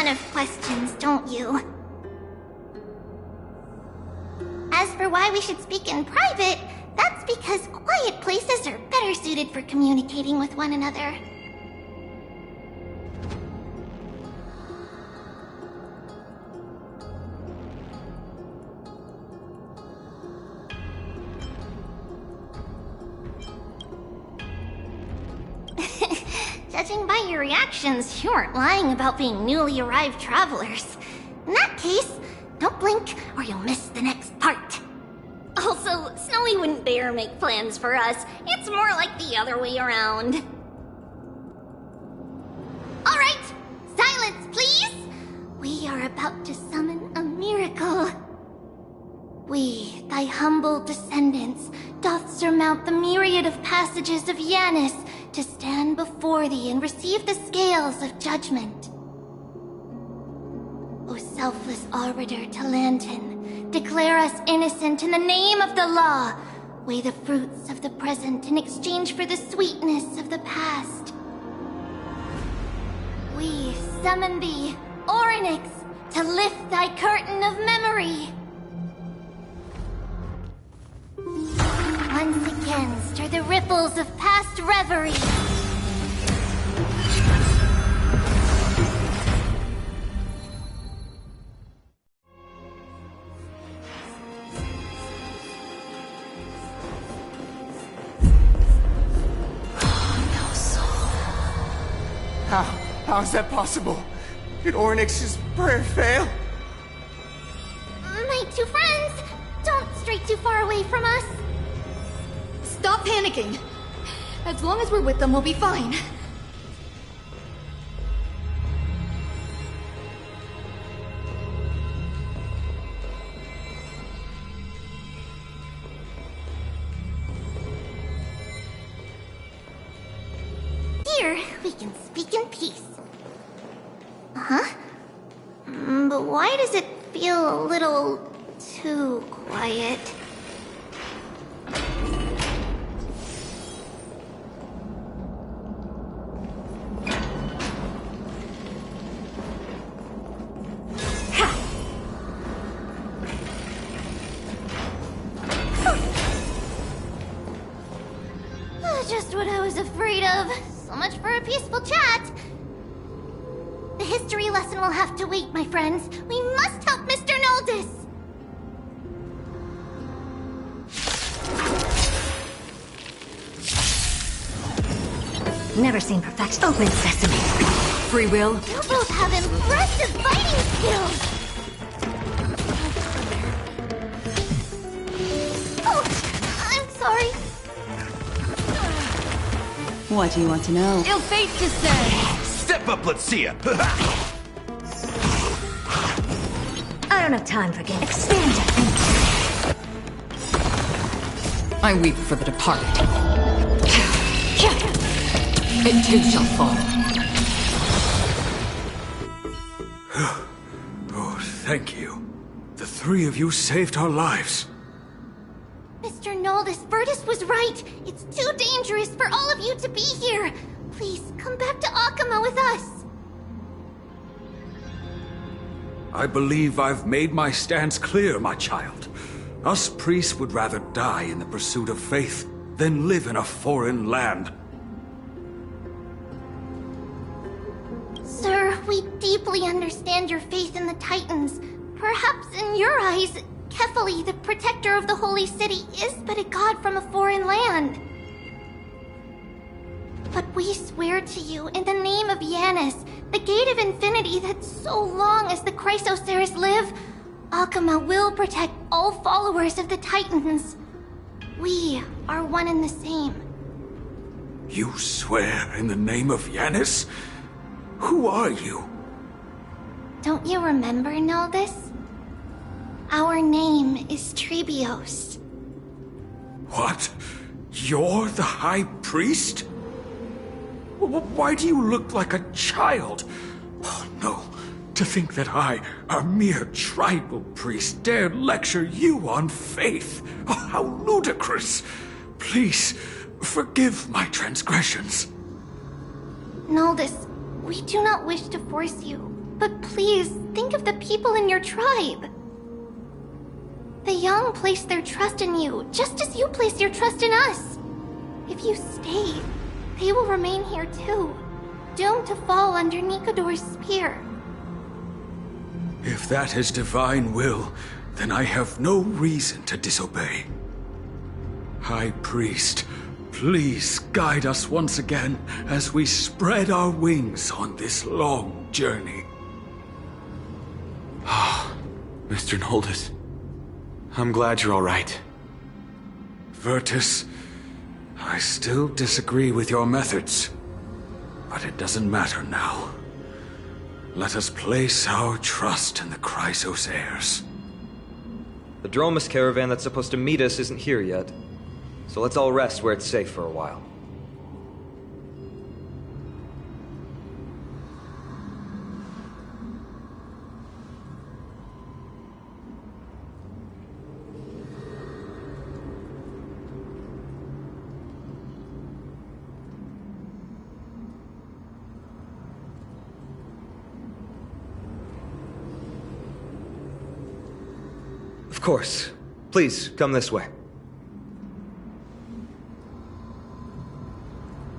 ton of questions, don't you? As for why we should speak in private, that's because quiet places are better suited for communicating with one another. Judging by your reactions, you aren't lying about being newly arrived travelers. In that case, don't blink or you'll miss the next part. Also, Snowy wouldn't dare make plans for us. It's more like the other way around. Alright, silence please! We are about to summon a miracle. We, thy humble descendants, doth surmount the myriad of passages of Yanis to stand before thee and receive the scales of judgment. O selfless arbiter Talantin, declare us innocent in the name of the law. Weigh the fruits of the present in exchange for the sweetness of the past. We summon thee, Orynyx, to lift thy curtain of memory. Once again, stir the ripples of past reverie. No soul. How is that possible? Did Orynyx's prayer fail? My two friends, don't stray too far away from us. Stop panicking. As long as we're with them, we'll be fine. Here, we can speak in peace. Huh? But why does it feel a little too quiet? Just what I was afraid of. So much for a peaceful chat. The history lesson will have to wait, my friends. We must help Mr. Noldis. Never seen perfection. Open sesame. Free will. You both have impressive fighting skills. Oh, I'm sorry. What do you want to know? Ill fate to say. Step up, let's see ya! I don't have time for games. Expand it. I weep for the departed. It too shall fall. Oh, thank you. The three of you saved our lives. Mr. Noldis, Virtus was right. It's too dangerous for all of you to be here. Please, come back to Akama with us. I believe I've made my stance clear, my child. Us priests would rather die in the pursuit of faith than live in a foreign land. Sir, we deeply understand your faith in the Titans. Perhaps in your eyes, Kefali, the protector of the Holy City, is but a god from a foreign land. But we swear to you, in the name of Yanis, the Gate of Infinity, that so long as the Chrysoceres live, Akama will protect all followers of the Titans. We are one and the same. You swear in the name of Yanis? Who are you? Don't you remember, Noldis? Our name is Trebios. What? You're the High Priest? Why do you look like a child? Oh, no. To think that I, a mere tribal priest, dare lecture you on faith. Oh, how ludicrous. Please, forgive my transgressions. Noldis, we do not wish to force you. But please, think of the people in your tribe. The young place their trust in you, just as you place your trust in us. If you stay, they will remain here too, doomed to fall under Nikador's spear. If that is divine will, then I have no reason to disobey. High Priest, please guide us once again as we spread our wings on this long journey. Mr. Noldus, I'm glad you're all right. Virtus, I still disagree with your methods, but it doesn't matter now. Let us place our trust in the Chrysos heirs. The Dromus caravan that's supposed to meet us isn't here yet, so let's all rest where it's safe for a while. Of course. Please, come this way.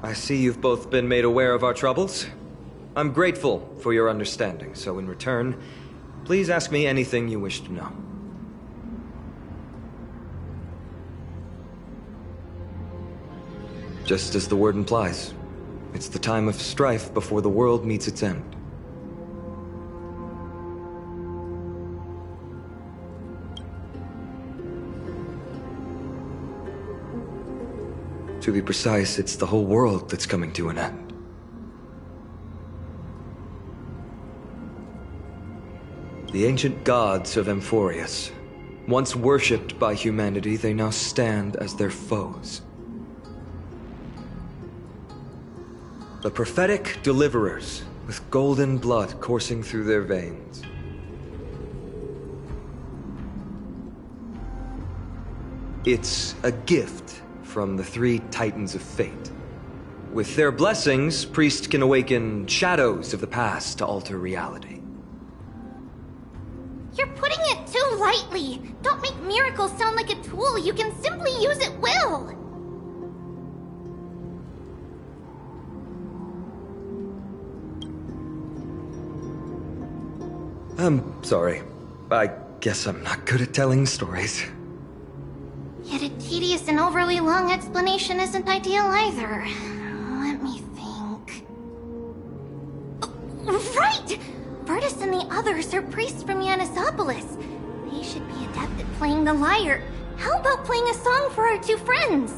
I see you've both been made aware of our troubles. I'm grateful for your understanding, so in return, please ask me anything you wish to know. Just as the word implies, it's the time of strife before the world meets its end. To be precise, it's the whole world that's coming to an end. The ancient gods of Amphorius, once worshipped by humanity, they now stand as their foes. The prophetic deliverers, with golden blood coursing through their veins. It's a gift from the three Titans of Fate. With their blessings, priests can awaken shadows of the past to alter reality. You're putting it too lightly. Don't make miracles sound like a tool you can simply use at will. I'm sorry. I guess I'm not good at telling stories. Yet a tedious and overly long explanation isn't ideal either. Let me think. Right! Virtus and the others are priests from Yanisopolis. They should be adept at playing the lyre. How about playing a song for our two friends?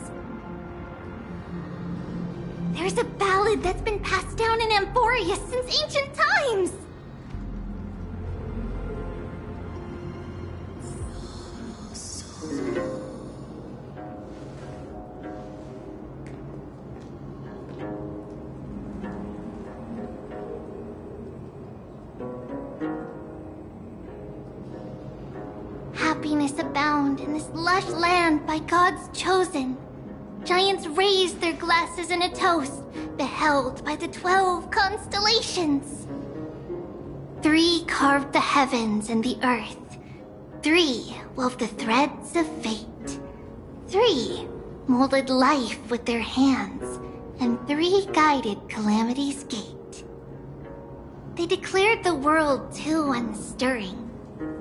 There's a ballad that's been passed down in Amphorius since ancient times! Happiness abound in this lush land by God's chosen. Giants raise their glasses in a toast, beheld by the 12 constellations. 3 carved the heavens and the earth. 3 wove the threads of fate. 3 molded life with their hands, and 3 guided calamity's gate. They declared the world too unstirring,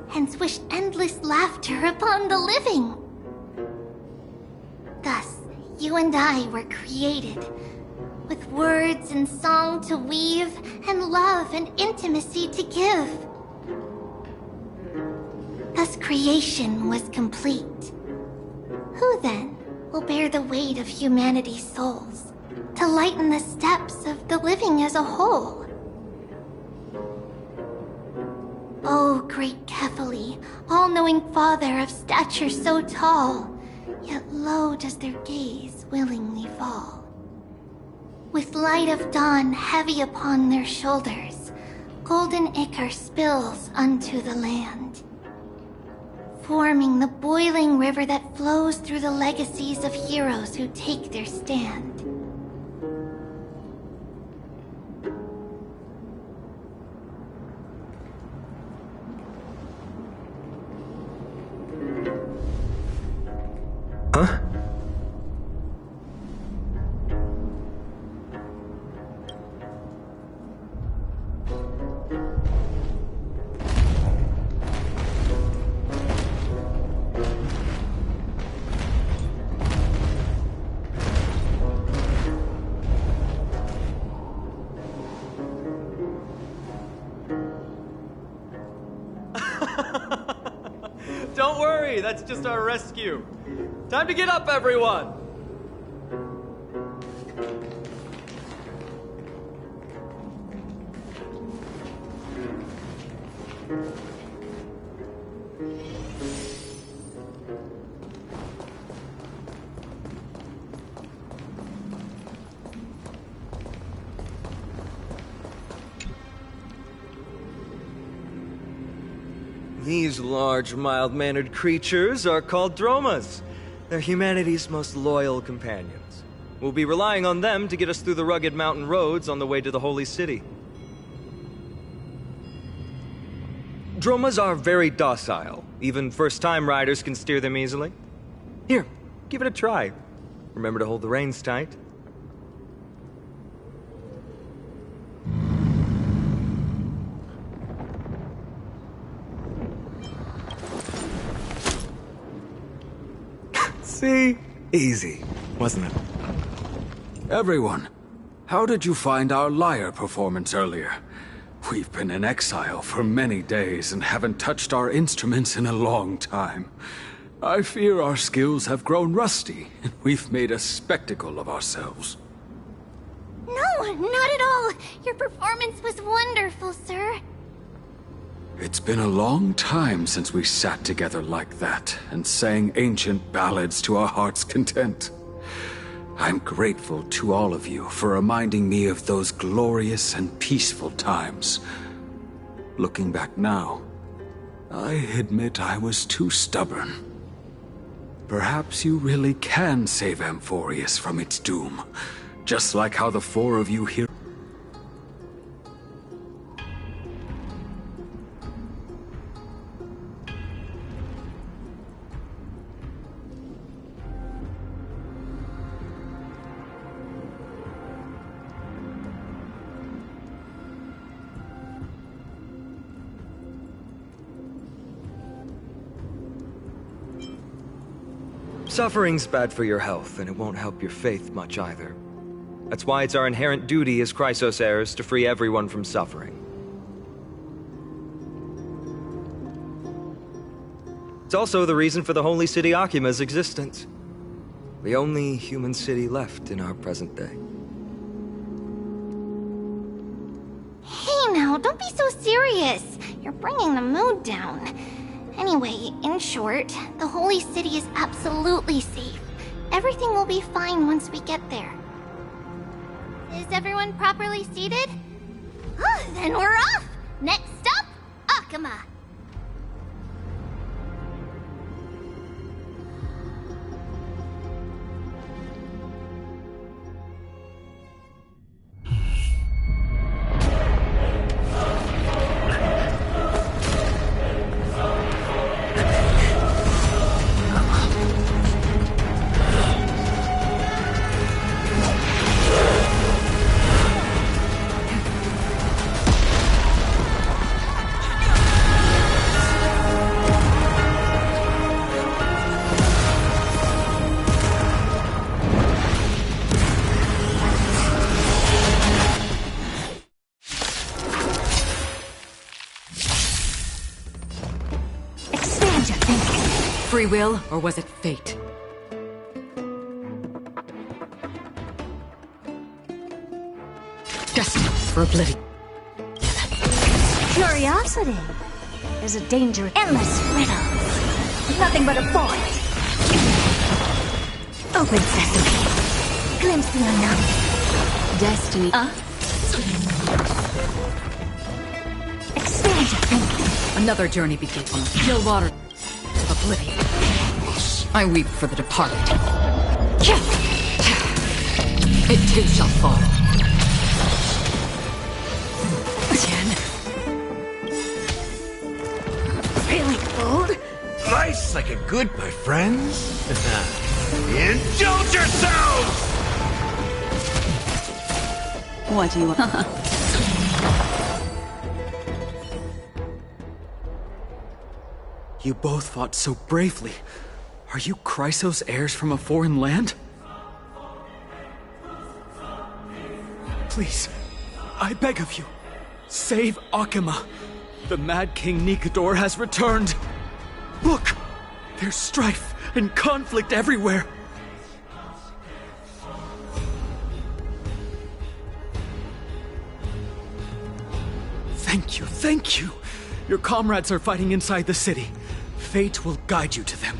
hence wish endless laughter upon the living. Thus, you and I were created, with words and song to weave, and love and intimacy to give. Thus creation was complete. Who then will bear the weight of humanity's souls, to lighten the steps of the living as a whole? O great Kephali, all-knowing father of stature so tall, yet low does their gaze willingly fall. With light of dawn heavy upon their shoulders, golden ichor spills unto the land, forming the boiling river that flows through the legacies of heroes who take their stand. don't worry. That's just our rescue. Time to get up, everyone. These large, mild-mannered creatures are called dromas. They're humanity's most loyal companions. We'll be relying on them to get us through the rugged mountain roads on the way to the Holy City. Dromas are very docile. Even first-time riders can steer them easily. Here, give it a try. Remember to hold the reins tight. See? Easy, wasn't it? Everyone, how did you find our lyre performance earlier? We've been in exile for many days and haven't touched our instruments in a long time. I fear our skills have grown rusty, and we've made a spectacle of ourselves. No, not at all. Your performance was wonderful, sir. It's been a long time since we sat together like that and sang ancient ballads to our heart's content. I'm grateful to all of you for reminding me of those glorious and peaceful times. Looking back now, I admit I was too stubborn. Perhaps you really can save Amphorius from its doom, just like how the four of you here... Suffering's bad for your health, and it won't help your faith much either. That's why it's our inherent duty as Chrysos heirs to free everyone from suffering. It's also the reason for the Holy City Akima's existence. The only human city left in our present day. Hey now, don't be so serious. You're bringing the mood down. Anyway, in short, the Holy City is absolutely safe. Everything will be fine once we get there. Is everyone properly seated? Then we're off! Next stop, Akama! Free will, or was it fate? Destined for oblivion. Curiosity. There's a danger. Endless riddles. Nothing but a void. Open sesame. Glimpse the unknown. Destiny. Expand your thinking. Another journey begins from still water to oblivion. I weep for the departed. It too shall fall. Really bold? Life's like a good, my friends. Indulge yourselves! What do you want? You both fought so bravely. Are you Chrysos heirs from a foreign land? Please, I beg of you, save Akima. The Mad King Nikador has returned. Look, There's strife and conflict everywhere. Thank you. Your comrades are fighting inside the city. Fate will guide you to them.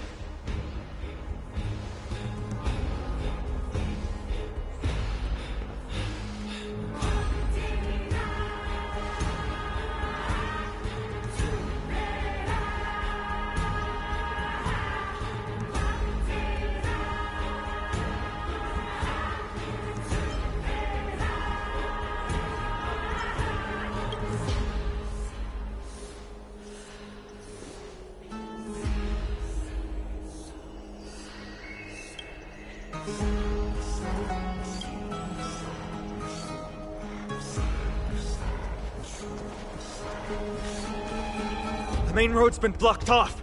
The main road's been blocked off.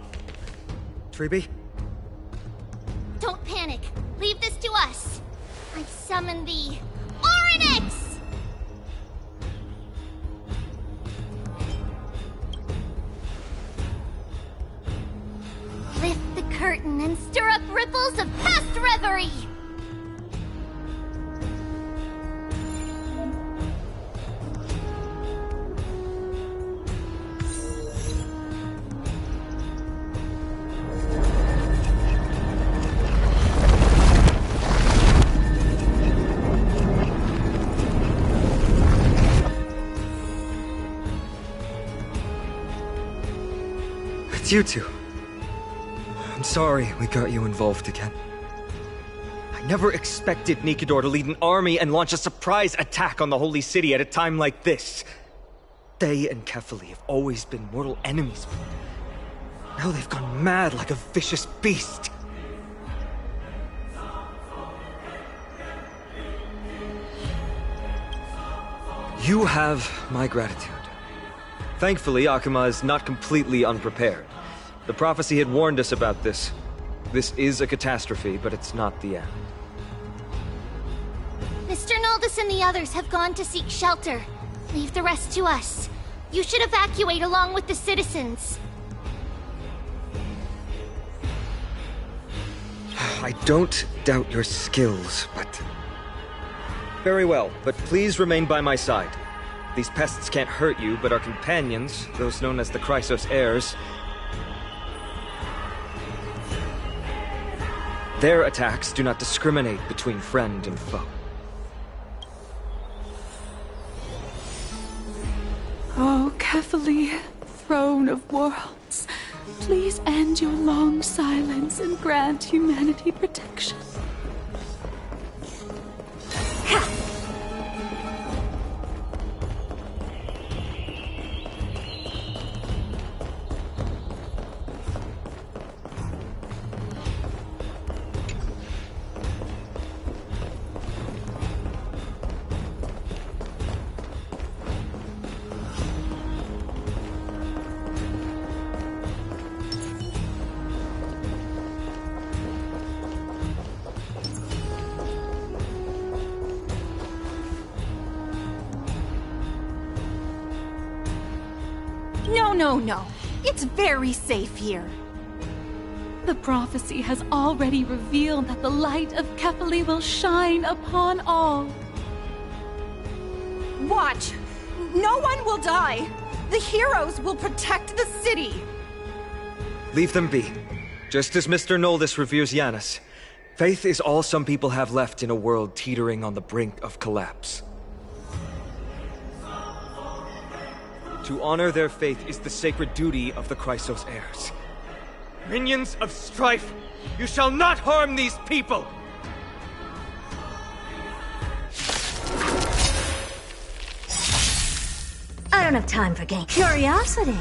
Treeby? Don't panic. Leave this to us. I summon the Oryx! Lift the curtain and stir up ripples of past reverie! It's you two. I'm sorry we got you involved again. I never expected Nikador to lead an army and launch a surprise attack on the Holy City at a time like this. They and Kefali have always been mortal enemies, but now they've gone mad like a vicious beast. You have my gratitude. Thankfully, Akuma is not completely unprepared. The prophecy had warned us about this. This is a catastrophe, but it's not the end. Mr. Noldus and the others have gone to seek shelter. Leave the rest to us. You should evacuate along with the citizens. I don't doubt your skills, but... Very well, but please remain by my side. These pests can't hurt you, but our companions, those known as the Chrysos heirs, their attacks do not discriminate between friend and foe. Oh, Kefali, throne of worlds, please end your long silence and grant humanity protection. No. It's very safe here. The prophecy has already revealed that the light of Kefali will shine upon all. Watch! No one will die! The heroes will protect the city! Leave them be. Just as Mr. Noldus reveres Yanis, faith is all some people have left in a world teetering on the brink of collapse. To honor their faith is the sacred duty of the Chrysos heirs. Minions of strife, you shall not harm these people! I don't have time for game. Curiosity.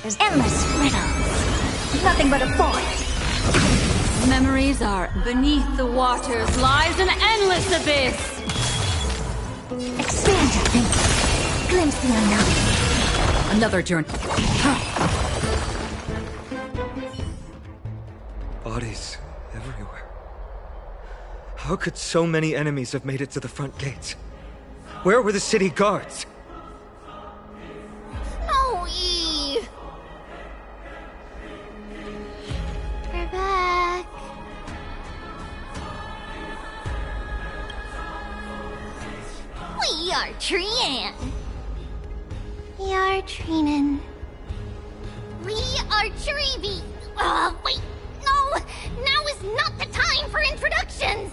There's endless riddles. Nothing but a void. Memories are beneath the waters lies an endless abyss! Expand your thinking. Glimpse the unknown. Another journey. Bodies everywhere. How could so many enemies have made it to the front gates? Where were the city guards? Oh, Eve! We are Trian. We are Trinin. We are Trivi. Wait, no! Now is not the time for introductions!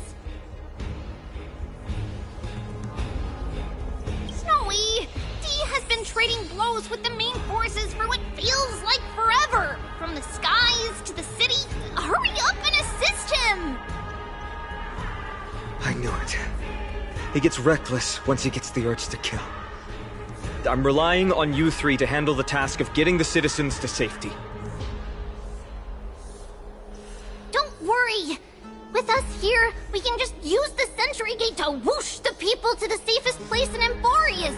Snowy, D has been trading blows with the main forces for what feels like forever. From the skies to the city. Hurry up and assist him! I knew it. He gets reckless once he gets the urge to kill. I'm relying on you three to handle the task of getting the citizens to safety. Don't worry. With us here, we can just use the Sentry Gate to whoosh the people to the safest place in Emporius.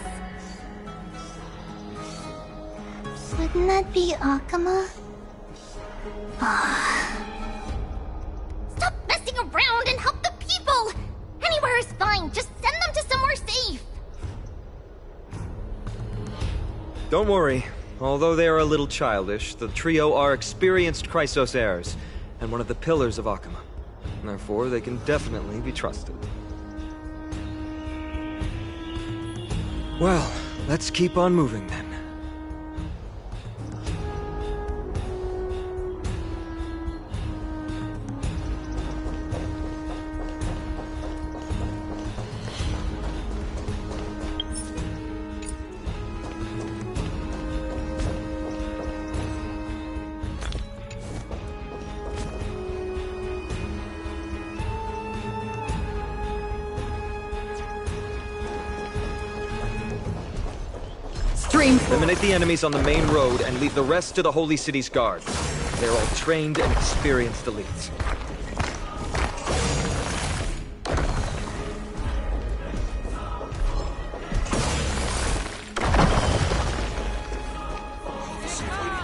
Wouldn't that be Akama? Stop messing around and help the people! Anywhere is fine, just send them to somewhere safe! Don't worry. Although they are a little childish, the trio are experienced Chrysos heirs, and one of the pillars of Akama. Therefore, they can definitely be trusted. Well, let's keep on moving then. Eliminate the enemies on the main road and leave the rest to the Holy City's guards. They're all trained and experienced elites.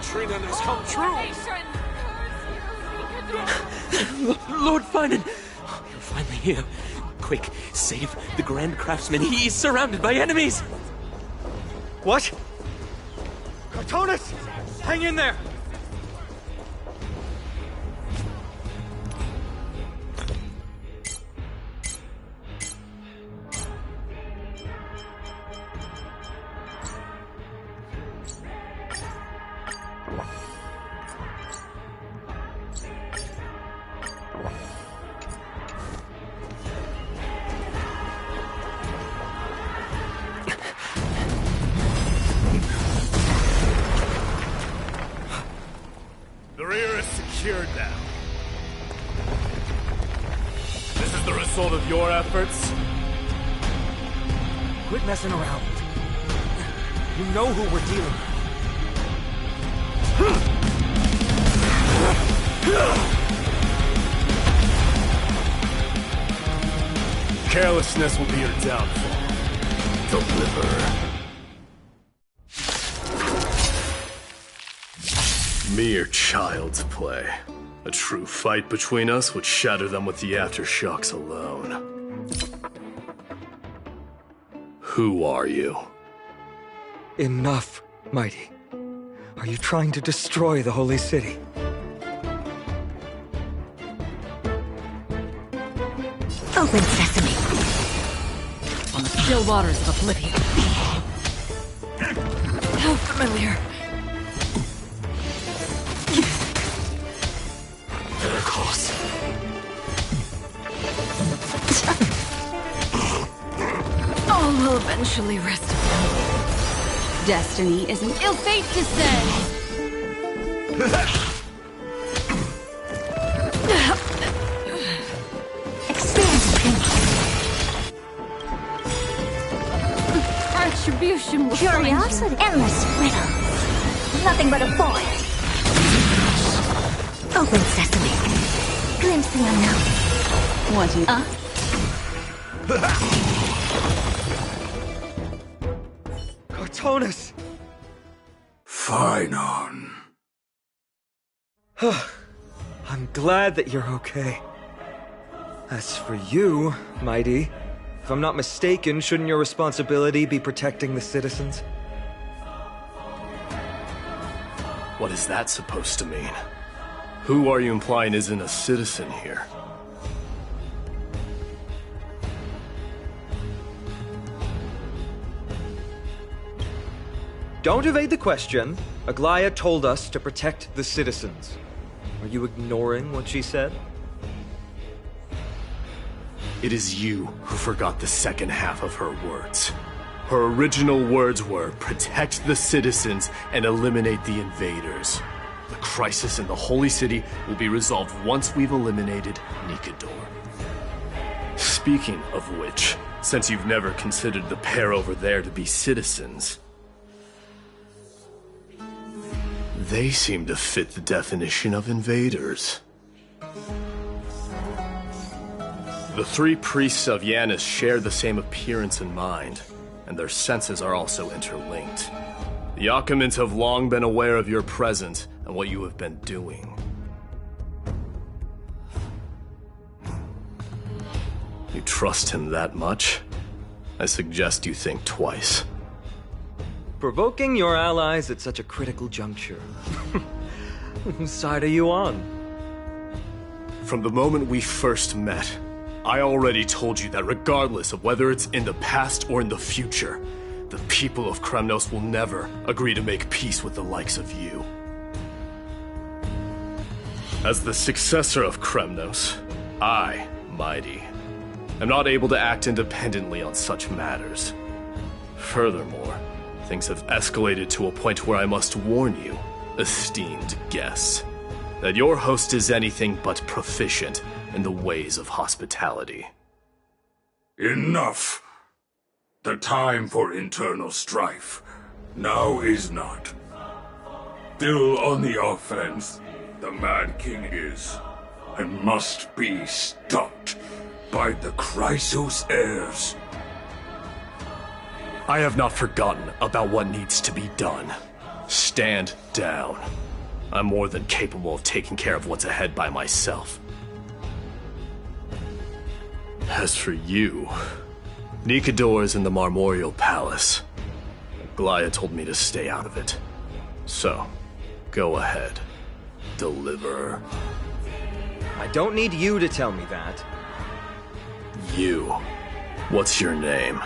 Trina has come true! Lord Finan! You're finally here. Quick, save the Grand Craftsman. He is surrounded by enemies! What? Cartonis! Hang in there! The rear is secured now. This is the result of your efforts? Quit messing around. You know who we're dealing with. Carelessness will be your downfall. Deliver. Mere child's play. A true fight between us would shatter them with the aftershocks alone. Who are you? Enough, Mighty. Are you trying to destroy the Holy City? Open sesame. On the still waters of Oblivion. How familiar. Miracles. All will eventually rest upon you. Destiny is an ill fate to say. Retribution will Curiosity. Endless riddles. Nothing but a void. Open sesame. Glimpse the unknown. What do you... Cartonis! Finan. I'm glad that you're okay. As for you, Mighty, if I'm not mistaken, shouldn't your responsibility be protecting the citizens? What is that supposed to mean? Who are you implying isn't a citizen here? Don't evade the question. Aglaia told us to protect the citizens. Are you ignoring what she said? It is you who forgot the second half of her words. Her original words were, protect the citizens and eliminate the invaders. The crisis in the Holy City will be resolved once we've eliminated Nikador. Speaking of which, since you've never considered the pair over there to be citizens, they seem to fit the definition of invaders. The three priests of Yanis share the same appearance and mind, and their senses are also interlinked. The Achaemins have long been aware of your presence and what you have been doing. You trust him that much? I suggest you think twice. Provoking your allies at such a critical juncture. Whose side are you on? From the moment we first met, I already told you that regardless of whether it's in the past or in the future, the people of Kremnos will never agree to make peace with the likes of you. As the successor of Kremnos, I, Mighty, am not able to act independently on such matters. Furthermore, things have escalated to a point where I must warn you, esteemed guests, that your host is anything but proficient in the ways of hospitality. Enough! The time for internal strife now is not. Still on the offense, the Mad King is, and must be stopped by the Chrysos heirs. I have not forgotten about what needs to be done. Stand down. I'm more than capable of taking care of what's ahead by myself. As for you, Nikador is in the Marmorial Palace. Aglaia told me to stay out of it. So, go ahead. Deliver. I don't need you to tell me that. You. What's your name?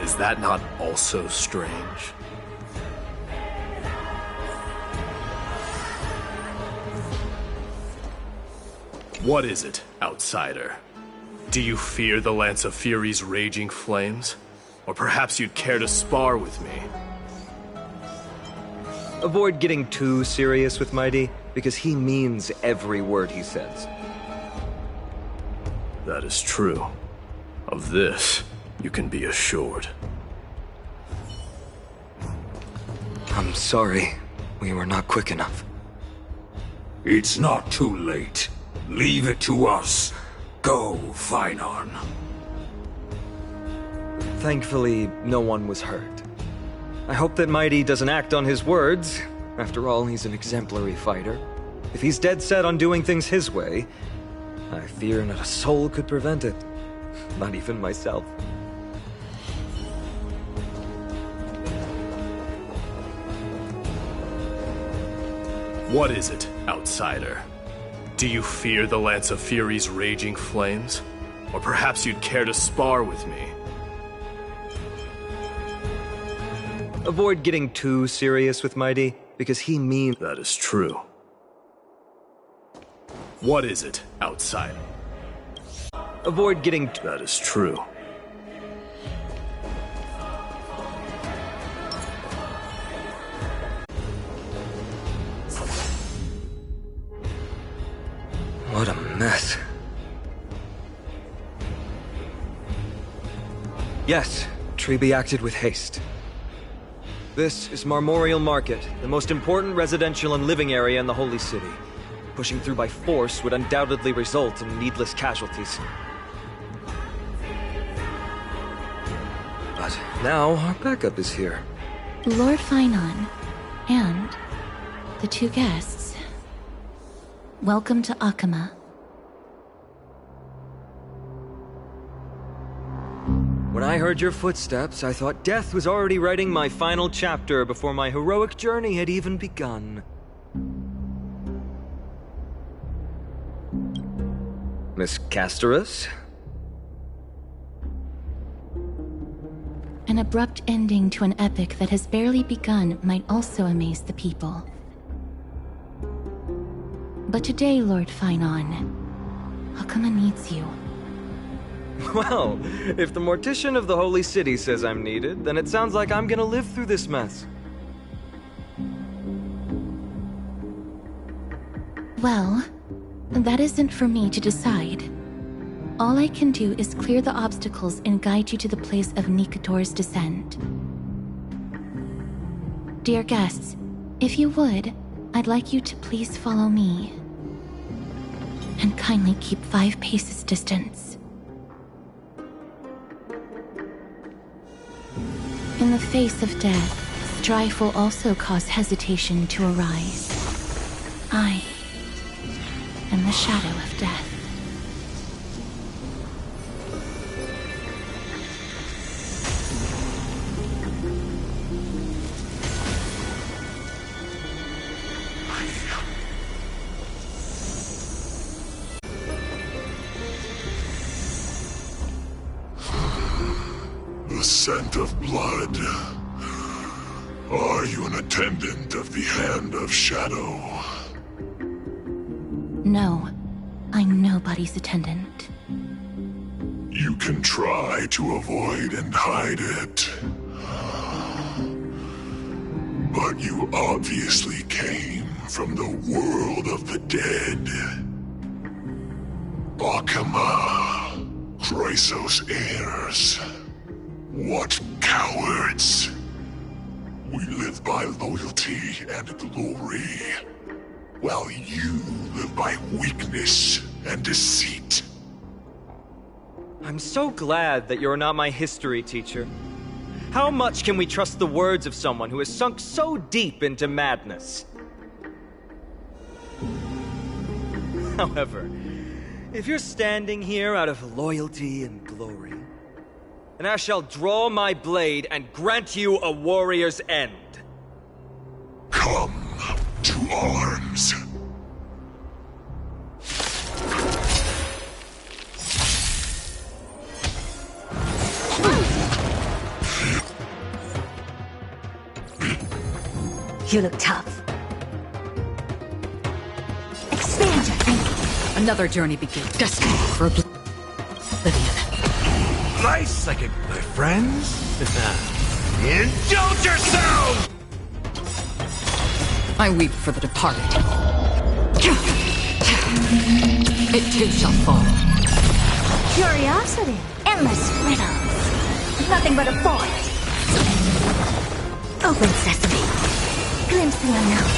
Is that not also strange? What is it, outsider? Do you fear the Lance of Fury's raging flames? Or perhaps you'd care to spar with me? Avoid getting too serious with Mighty, because he means every word he says. That is true. Of this, you can be assured. I'm sorry. We were not quick enough. It's not too late. Leave it to us. Go, Finon. Thankfully, no one was hurt. I hope that Mighty doesn't act on his words. After all, he's an exemplary fighter. If he's dead set on doing things his way, I fear not a soul could prevent it. Not even myself. What is it, outsider? Do you fear the Lance of Fury's raging flames? Or perhaps you'd care to spar with me? Avoid getting too serious with Mighty, because he means... That is true. What is it, outsider? Avoid getting... That is true. What a mess. Yes, Treby acted with haste. This is Marmorial Market, the most important residential and living area in the Holy City. Pushing through by force would undoubtedly result in needless casualties. But now our backup is here. Lord Finon, and the two guests. Welcome to Achaema. When I heard your footsteps, I thought death was already writing my final chapter before my heroic journey had even begun. Miss Casterus? An abrupt ending to an epic that has barely begun might also amaze the people. But today, Lord Finon, Akuma needs you. Well, if the Mortician of the Holy City says I'm needed, then it sounds like I'm gonna live through this mess. Well, that isn't for me to decide. All I can do is clear the obstacles and guide you to the place of Nikador's descent. Dear guests, if you would, I'd like you to please follow me. And kindly keep 5 paces distance. In the face of death, strife will also cause hesitation to arise. I am the shadow of death. The scent of blood. Are you an attendant of the Hand of Shadow? No, I'm nobody's attendant. You can try to avoid and hide it. But you obviously came from the world of the dead. Akuma, Chrysos heirs. What cowards! We live by loyalty and glory, while you live by weakness and deceit. I'm so glad that you're not my history teacher. How much can we trust the words of someone who has sunk so deep into madness? However, if you're standing here out of loyalty and glory, then I shall draw my blade and grant you a warrior's end. Come to arms. You look tough. Expand your thinking. Another journey begins. Destiny for oblivion. Nice second, my friends. Indulge yourself! I weep for the departed. It too shall fall. Curiosity. Endless riddles. Nothing but a void. Open sesame. Glimpse the unknown.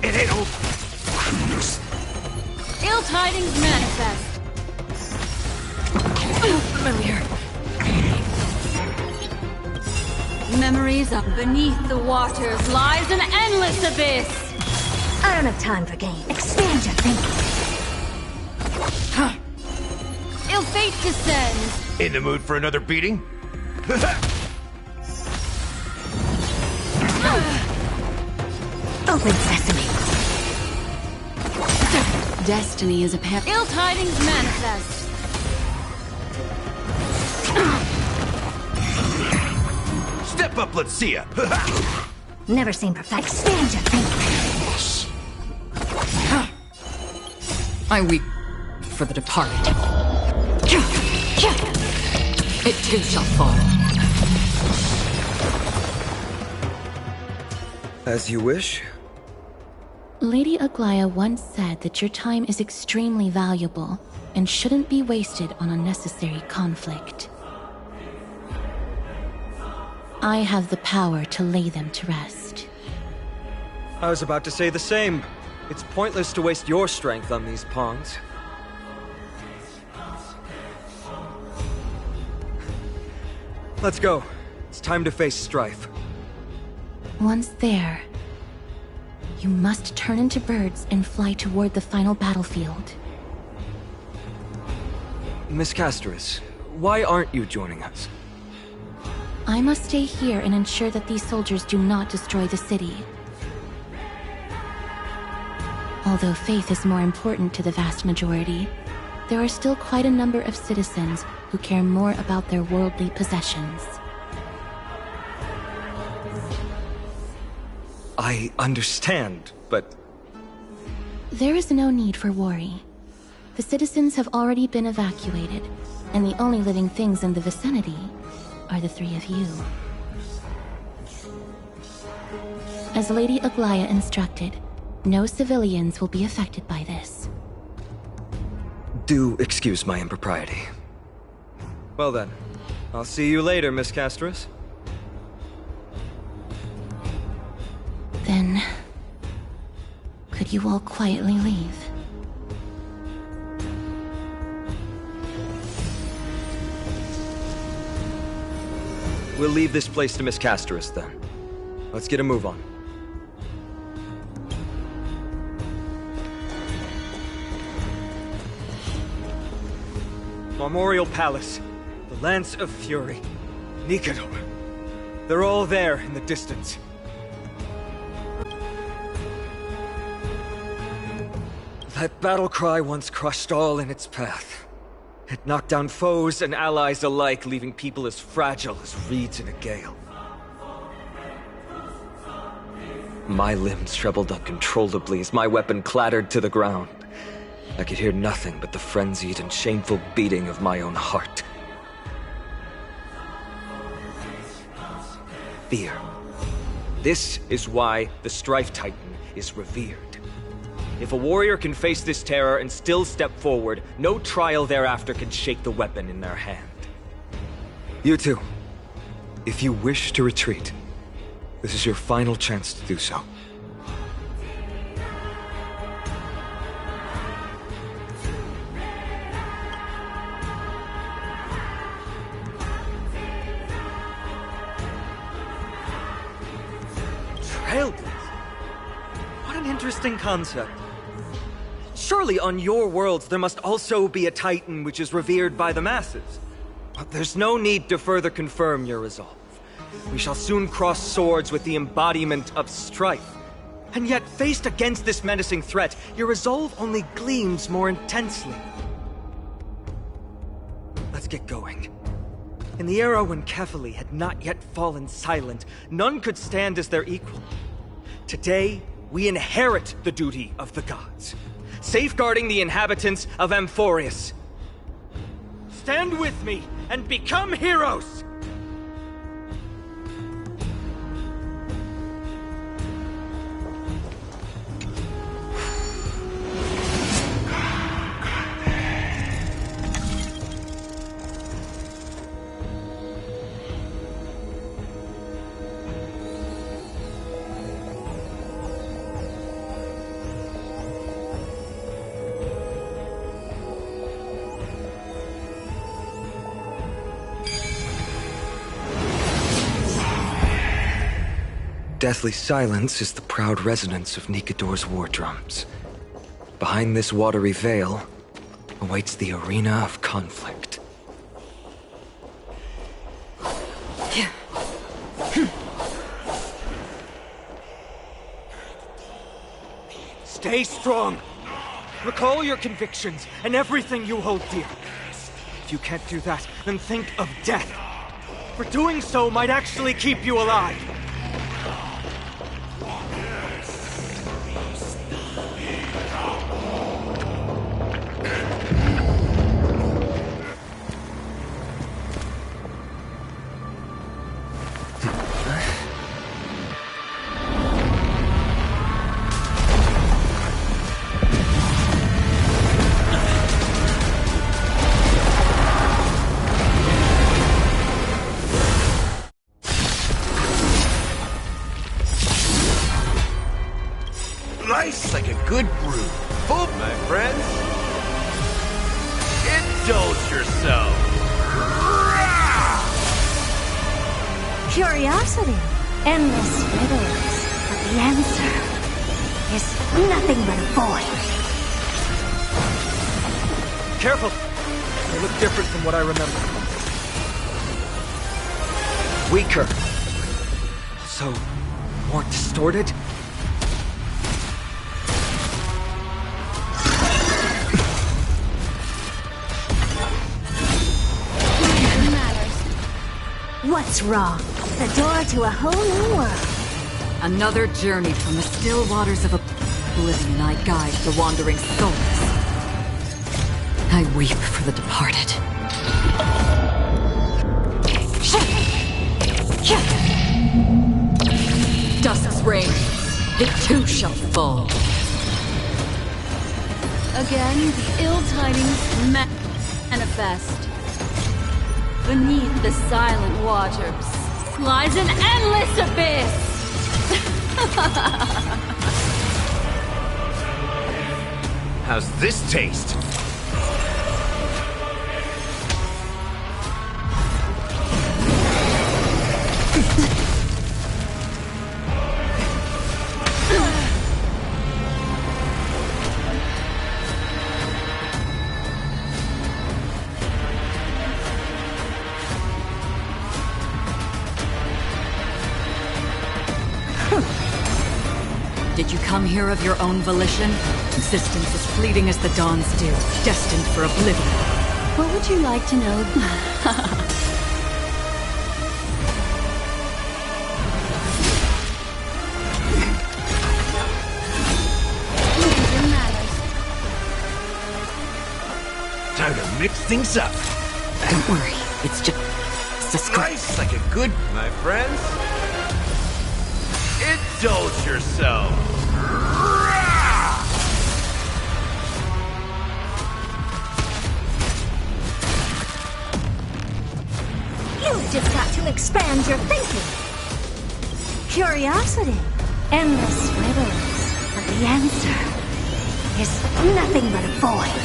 It ain't over. Ill tidings manifest. Familiar. Memories of beneath the waters lies an endless abyss. I don't have time for games. Expand your thinking. Ill fate descends. In the mood for another beating? Open sesame. Destiny is a path. Ill tidings manifest. Step up, let's see ya. Never seen perfect. Expand your thinking. I weep for the departed. It too shall fall. As you wish. Lady Aglaya once said that your time is extremely valuable and shouldn't be wasted on unnecessary conflict. I have the power to lay them to rest. I was about to say the same. It's pointless to waste your strength on these pawns. Let's go. It's time to face strife. Once there, you must turn into birds and fly toward the final battlefield. Miss Castoris, why aren't you joining us? I must stay here and ensure that these soldiers do not destroy the city. Although faith is more important to the vast majority, there are still quite a number of citizens who care more about their worldly possessions. I understand, but... There is no need for worry. The citizens have already been evacuated, and the only living things in the vicinity are the three of you. As Lady Aglaya instructed, no civilians will be affected by this. Do excuse my impropriety. Well then, I'll see you later, Miss Castris. Then... could you all quietly leave? We'll leave this place to Miss Castris, then. Let's get a move on. Armorial Palace, the Lance of Fury, Nikador. They're all there in the distance. That battle cry once crushed all in its path. It knocked down foes and allies alike, leaving people as fragile as reeds in a gale. My limbs trembled uncontrollably as my weapon clattered to the ground. I could hear nothing but the frenzied and shameful beating of my own heart. Fear. This is why the Strife Titan is revered. If a warrior can face this terror and still step forward, no trial thereafter can shake the weapon in their hand. You two, if you wish to retreat, this is your final chance to do so. Trailblazer? What an interesting concept. Surely on your worlds there must also be a Titan which is revered by the masses. But there's no need to further confirm your resolve. We shall soon cross swords with the embodiment of strife. And yet, faced against this menacing threat, your resolve only gleams more intensely. Let's get going. In the era when Kefali had not yet fallen silent, none could stand as their equal. Today, we inherit the duty of the gods, safeguarding the inhabitants of Amphorius. Stand with me and become heroes! Deathly silence is the proud resonance of Nikador's war drums. Behind this watery veil awaits the arena of conflict. Stay strong! Recall your convictions and everything you hold dear. If you can't do that, then think of death. For doing so might actually keep you alive. Nice like a good brew. Boom, my friends. Indulge yourself. Curiosity, endless riddles, but the answer is nothing but a void. Careful! They look different from what I remember. Weaker. So, more distorted? What's wrong? The door to a whole new world. Another journey from the still waters of oblivion I guide the wandering souls. I weep for the departed. Dusk's reign, it too shall fall. Again, the ill tidings manifest. Beneath the silent waters lies an endless abyss. How's this taste? Did you come here of your own volition? Existence as fleeting as the dawn's dew, destined for oblivion. What would you like to know? Time to mix things up. Don't worry, it's just a script. Nice like a good, my friends. Indulge yourself. You've just got to expand your thinking. Curiosity. Endless riddles. But the answer is nothing but a void.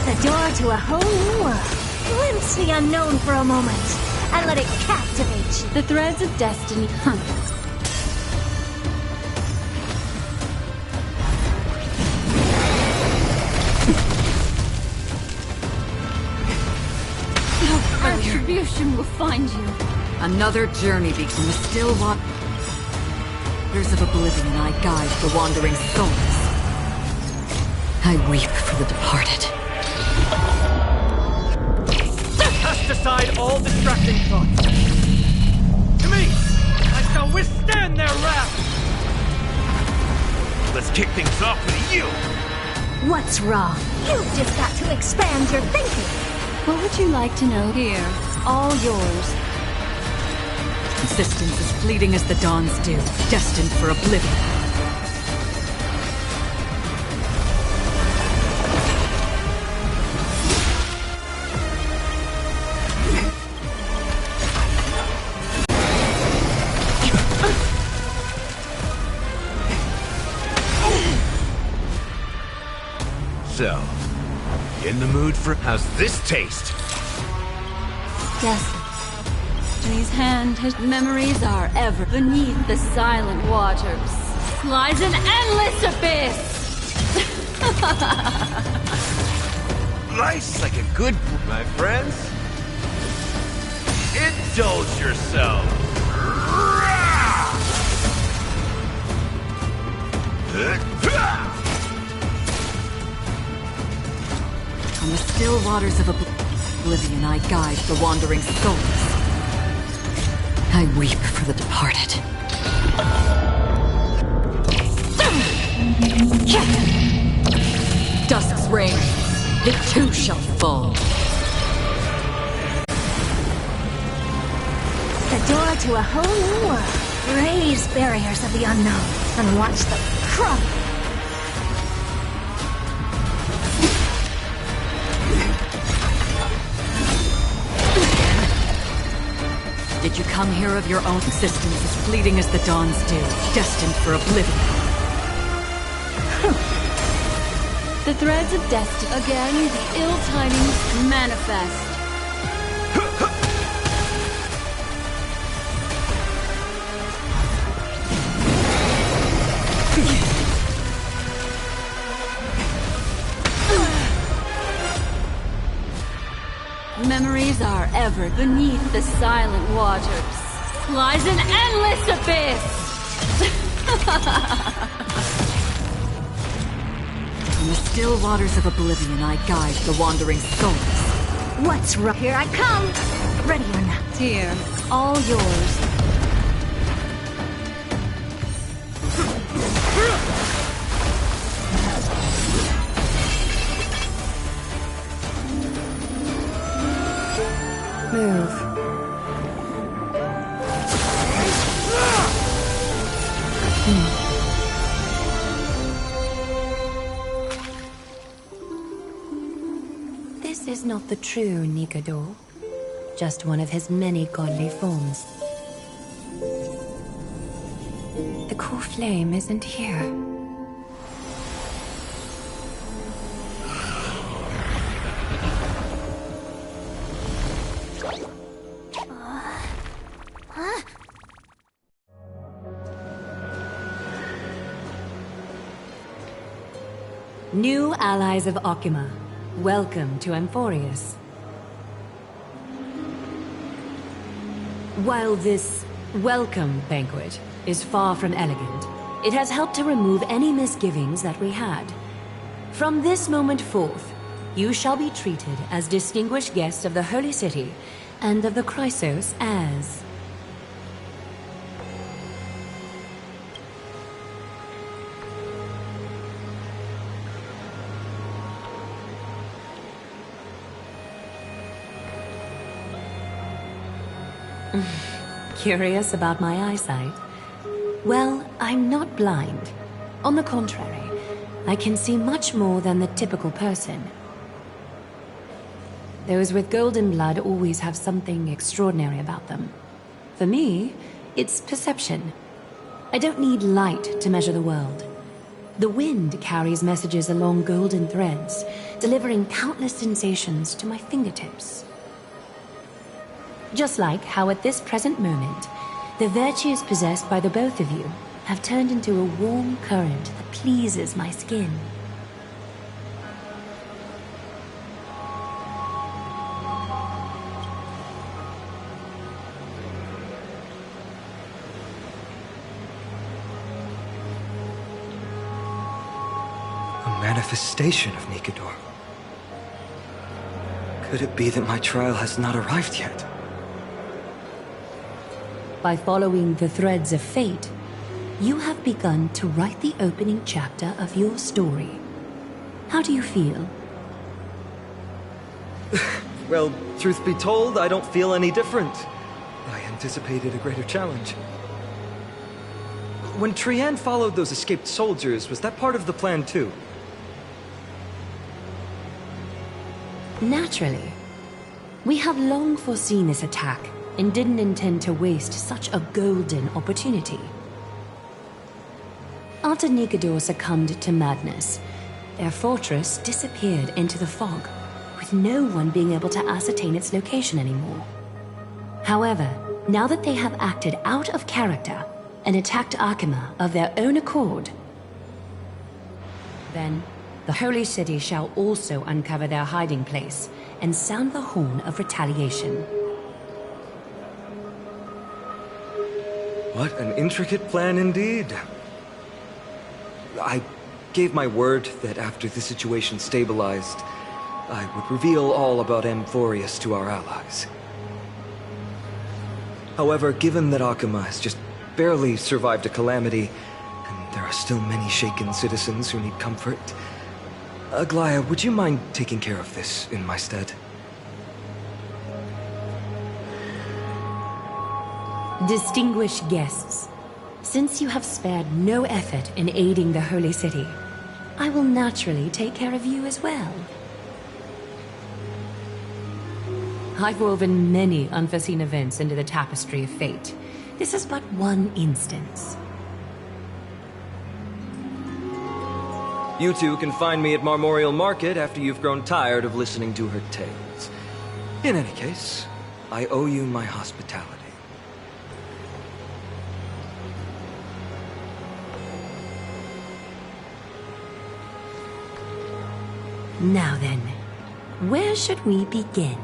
The door to a whole new world. Glimpse the unknown for a moment, and let it captivate you. The threads of destiny. Retribution will find you. Another journey from the still waters of oblivion I guide the wandering souls. I weep for the departed. Cast aside all distracting thoughts. To me, I shall withstand their wrath. Let's kick things off with you. What's wrong? You've just got to expand your thinking. What would you like to know? Here, all yours. Existence as fleeting as the dawn's dew, destined for oblivion. So, in the mood for... How's this taste? Destiny's hand has memories are ever beneath the silent waters. Lies an endless abyss. Nice like a good... My friends? Indulge yourself. On the still waters of oblivion I guide the wandering souls. I weep for the departed. Dusk's reign, it too shall fall. The door to a whole new world. Raise barriers of the unknown and watch them crumble. Did you come here of your own existence as fleeting as the dawn's dew, destined for oblivion? The threads of destiny. Again, the ill tidings manifest. Memories are ever beneath the silent waters. Lies an endless abyss. In the still waters of oblivion I guide the wandering souls. What's right? Here I come! Ready or not? Here, all yours. Move. This is not the true Nikador, just one of his many godly forms. The core flame isn't here. New allies of Okima, welcome to Amphorius. While this welcome banquet is far from elegant, it has helped to remove any misgivings that we had. From this moment forth, you shall be treated as distinguished guests of the Holy City and of the Chrysos as... Curious about my eyesight? Well, I'm not blind. On the contrary, I can see much more than the typical person. Those with golden blood always have something extraordinary about them. For me, it's perception. I don't need light to measure the world. The wind carries messages along golden threads, delivering countless sensations to my fingertips. Just like how at this present moment, the virtues possessed by the both of you have turned into a warm current that pleases my skin. A manifestation of Nikador. Could it be that my trial has not arrived yet? By following the threads of fate, you have begun to write the opening chapter of your story. How do you feel? Well, truth be told, I don't feel any different. I anticipated a greater challenge. When Trianne followed those escaped soldiers, was that part of the plan too? Naturally. We have long foreseen this attack and didn't intend to waste such a golden opportunity. After Nikador succumbed to madness, their fortress disappeared into the fog, with no one being able to ascertain its location anymore. However, now that they have acted out of character and attacked Akima of their own accord, then the Holy City shall also uncover their hiding place and sound the horn of retaliation. What an intricate plan indeed. I gave my word that after the situation stabilized, I would reveal all about Amphorius to our allies. However, given that Akima has just barely survived a calamity, and there are still many shaken citizens who need comfort, Aglaya, would you mind taking care of this in my stead? Distinguished guests, since you have spared no effort in aiding the Holy City, I will naturally take care of you as well. I've woven many unforeseen events into the tapestry of fate. This is but one instance. You two can find me at Marmorial Market after you've grown tired of listening to her tales. In any case, I owe you my hospitality. Now then, where should we begin?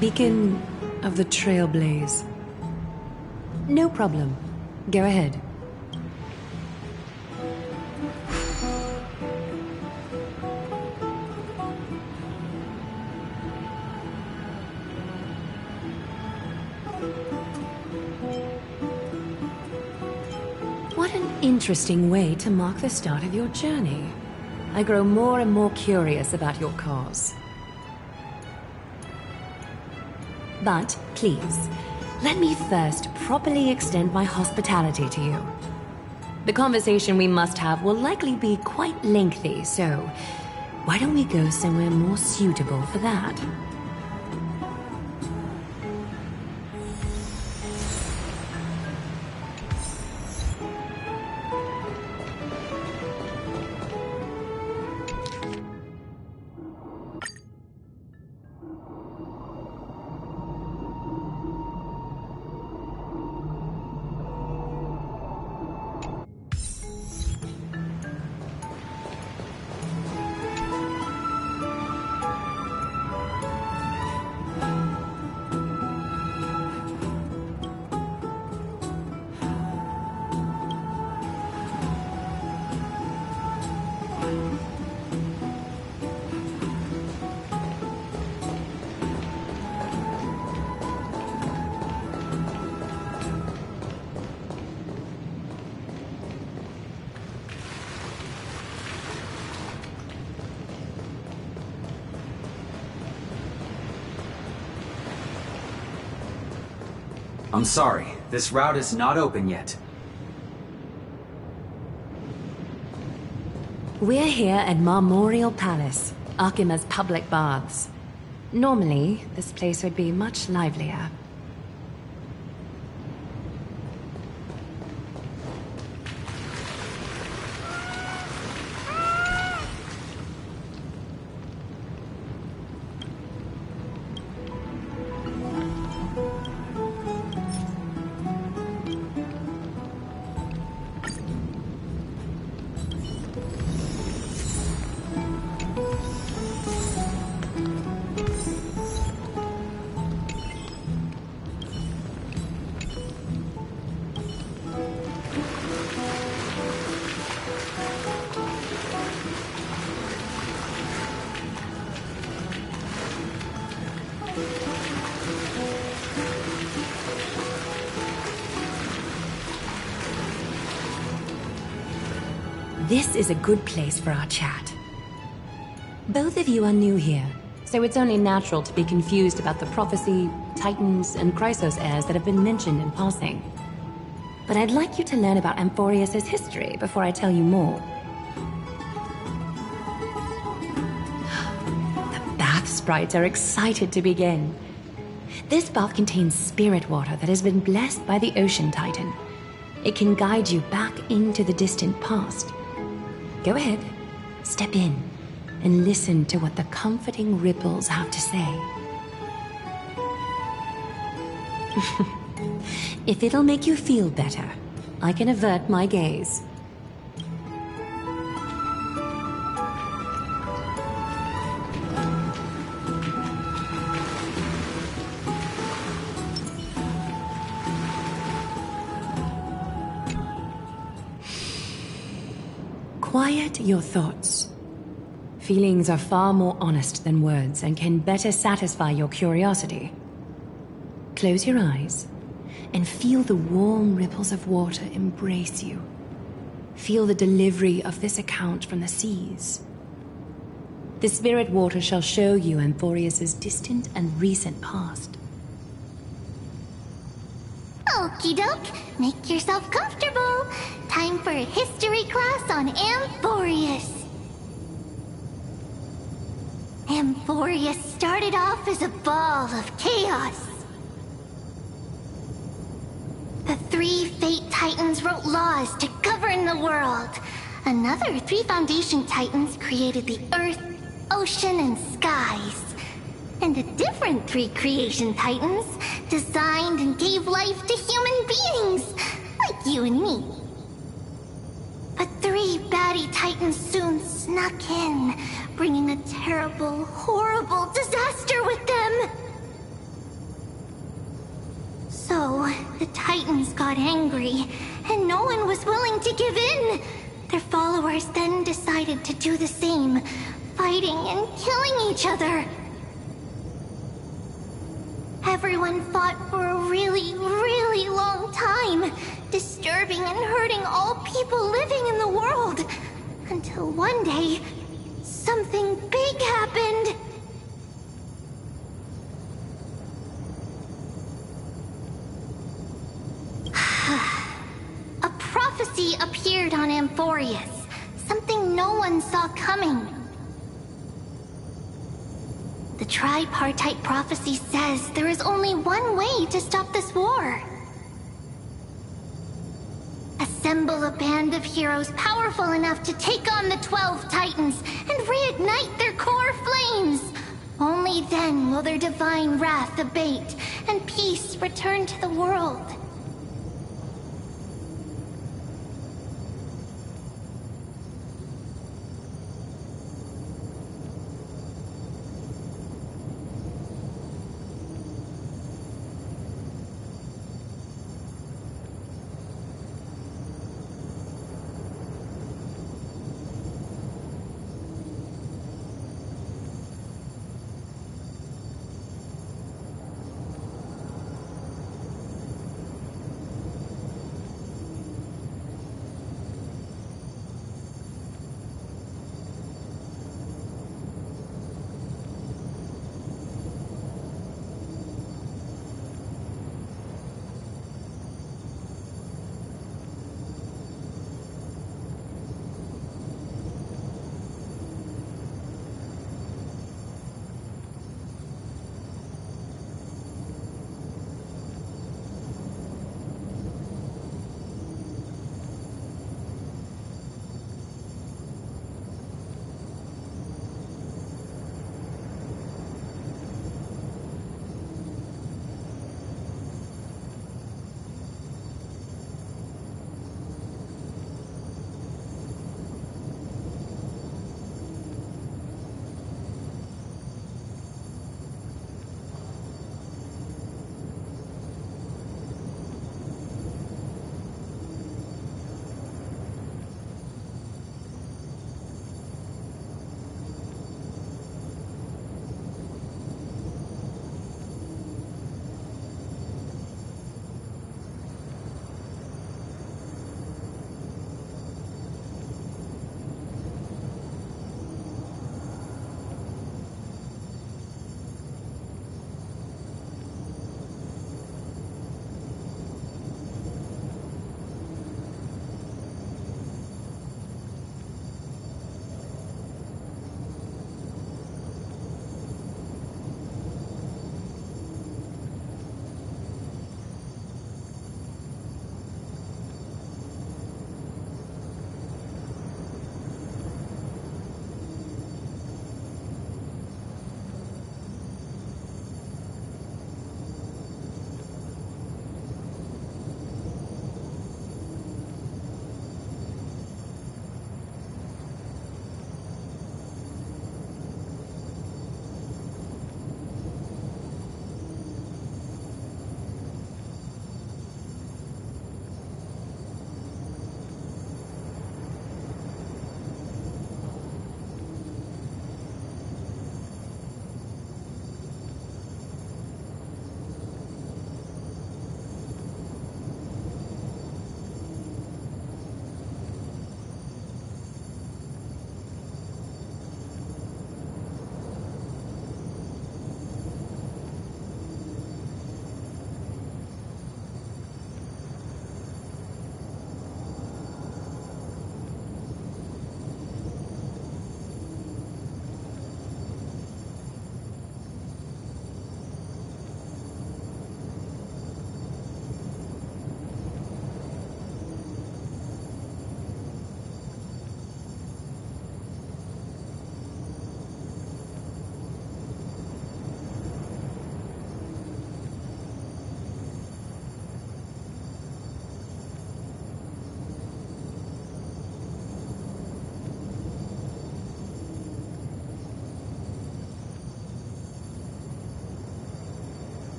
Beacon of the Trailblaze. No problem. Go ahead. What an interesting way to mark the start of your journey. I grow more and more curious about your cause. But, please, let me first properly extend my hospitality to you. The conversation we must have will likely be quite lengthy, so why don't we go somewhere more suitable for that? I'm sorry, this route is not open yet. We're here at Marmorial Palace, Arkima's public baths. Normally, this place would be much livelier. This is a good place for our chat. Both of you are new here, so it's only natural to be confused about the prophecy, titans, and Chrysos heirs that have been mentioned in passing. But I'd like you to learn about Amphorius' history before I tell you more. The bath sprites are excited to begin. This bath contains spirit water that has been blessed by the Ocean Titan. It can guide you back into the distant past. Go ahead, step in, and listen to what the comforting ripples have to say. If it'll make you feel better, I can avert my gaze. Quiet your thoughts. Feelings are far more honest than words and can better satisfy your curiosity. Close your eyes and feel the warm ripples of water embrace you. Feel the delivery of this account from the seas. The spirit water shall show you Amphorius' distant and recent past. Okie doke, make yourself comfortable. Time for a history class on Amphorius. Amphorius started off as a ball of chaos. The 3 Fate Titans wrote laws to govern the world. Another 3 Foundation Titans created the earth, ocean, and skies. And a different 3 Creation Titans designed and gave life to human beings, like you and me. But 3 baddie Titans soon snuck in, bringing a terrible, horrible disaster with them. the Titans got angry, and no one was willing to give in. Their followers then decided to do the same, fighting and killing each other. Everyone fought for a really, really long time, disturbing and hurting all people living in the world. Until one day, something big happened. A prophecy appeared on Amphorius, something no one saw coming. The tripartite prophecy says there is only one way to stop this war. Assemble a band of heroes powerful enough to take on the 12 Titans and reignite their core flames. Only then will their divine wrath abate and peace return to the world.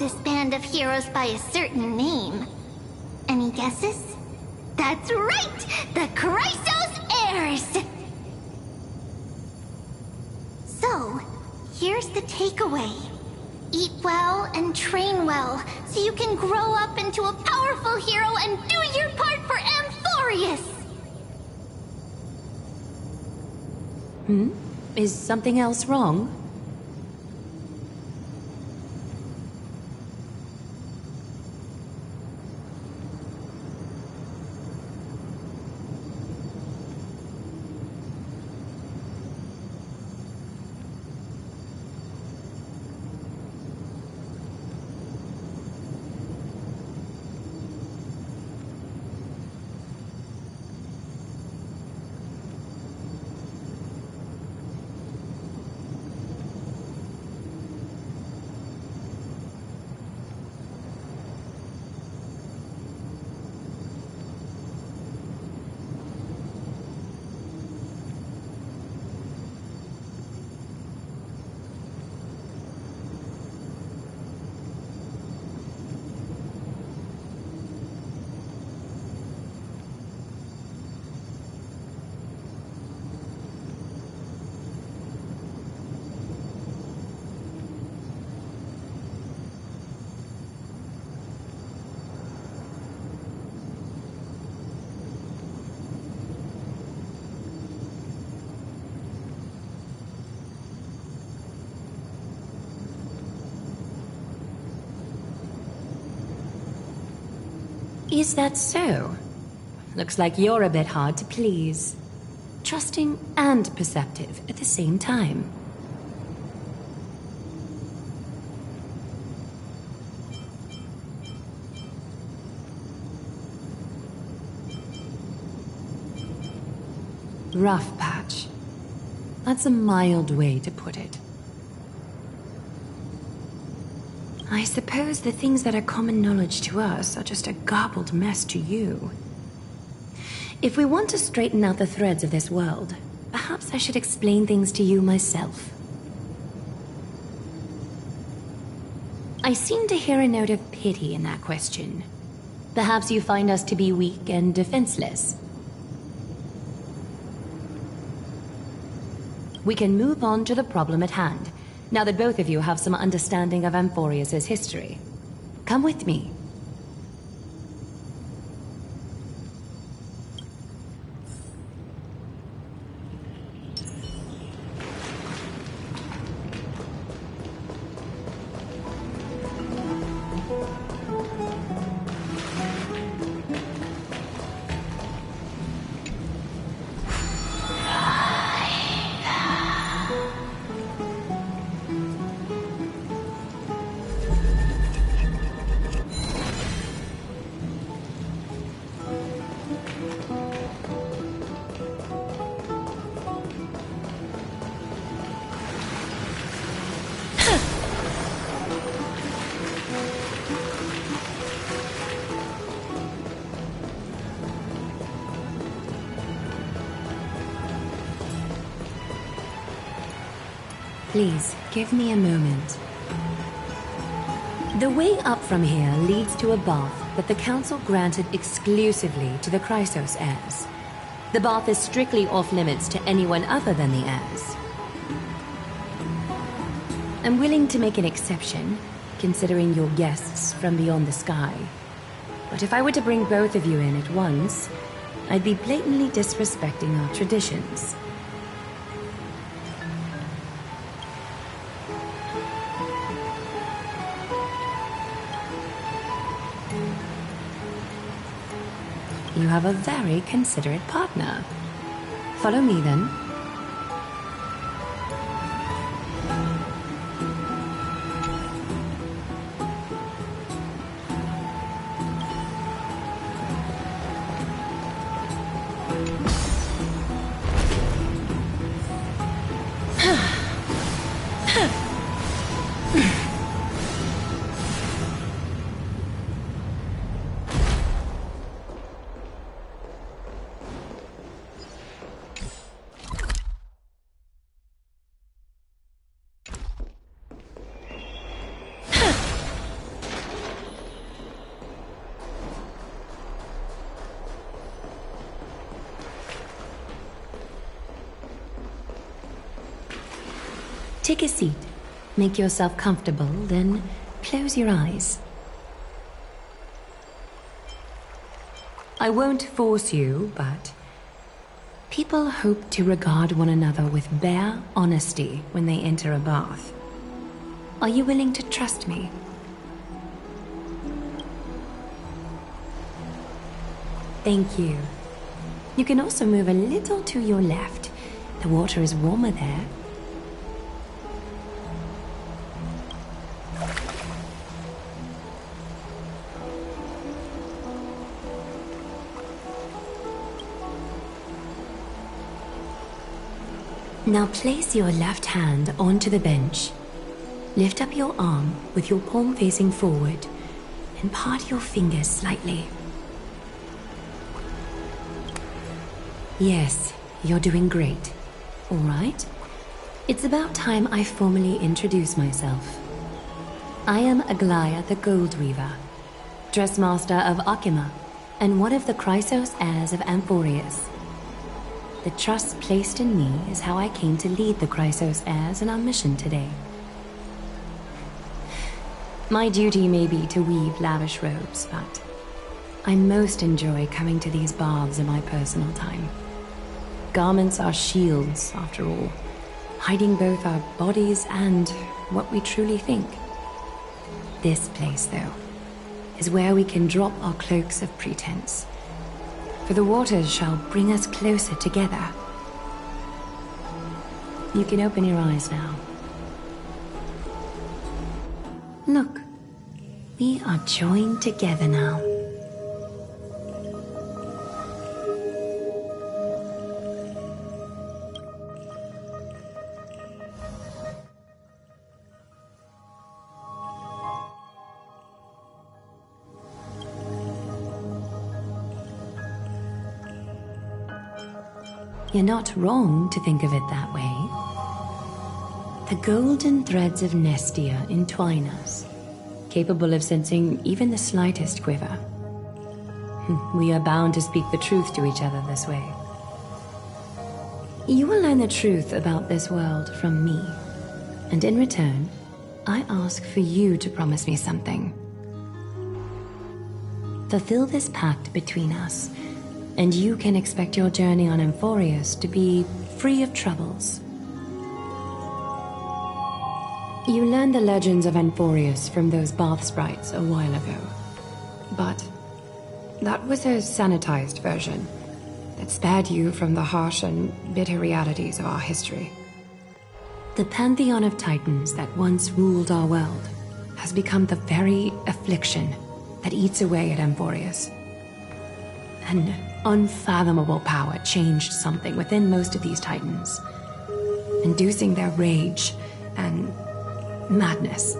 this band of heroes by a certain name. Any guesses? That's right! The Chrysos Heirs! So, here's the takeaway. Eat well and train well, so you can grow up into a powerful hero and do your part for Amphorius! Is something else wrong? Is that so? Looks like you're a bit hard to please. Trusting and perceptive at the same time. Rough patch. That's a mild way to put it. I suppose the things that are common knowledge to us are just a garbled mess to you. If we want to straighten out the threads of this world, perhaps I should explain things to you myself. I seem to hear a note of pity in that question. Perhaps you find us to be weak and defenseless. We can move on to the problem at hand, now that both of you have some understanding of Amphorius' history. Come with me. Please, give me a moment. The way up from here leads to a bath that the Council granted exclusively to the Chrysos heirs. The bath is strictly off-limits to anyone other than the heirs. I'm willing to make an exception, considering you're guests from beyond the sky. But if I were to bring both of you in at once, I'd be blatantly disrespecting our traditions. You have a very considerate partner. Follow me, then. Take a seat. Make yourself comfortable, then close your eyes. I won't force you, but people hope to regard one another with bare honesty when they enter a bath. Are you willing to trust me? Thank you. You can also move a little to your left. The water is warmer there. Now place your left hand onto the bench. Lift up your arm with your palm facing forward and part your fingers slightly. Yes, you're doing great. All right. It's about time I formally introduce myself. I am Aglaya the Gold Weaver, Dressmaster of Akima, and one of the Chrysos heirs of Amphorius. The trust placed in me is how I came to lead the Chrysos heirs in our mission today. My duty may be to weave lavish robes, but I most enjoy coming to these baths in my personal time. Garments are shields, after all, hiding both our bodies and what we truly think. This place, though, is where we can drop our cloaks of pretense. For the waters shall bring us closer together. You can open your eyes now. Look, we are joined together now. You're not wrong to think of it that way. The golden threads of Nestia entwine us, capable of sensing even the slightest quiver. We are bound to speak the truth to each other this way. You will learn the truth about this world from me, and in return, I ask for you to promise me something. Fulfill this pact between us, and you can expect your journey on Amphorius to be free of troubles. You learned the legends of Amphorius from those bath sprites a while ago. But that was a sanitized version that spared you from the harsh and bitter realities of our history. The pantheon of titans that once ruled our world has become the very affliction that eats away at Amphorius. An unfathomable power changed something within most of these titans, inducing their rage and madness.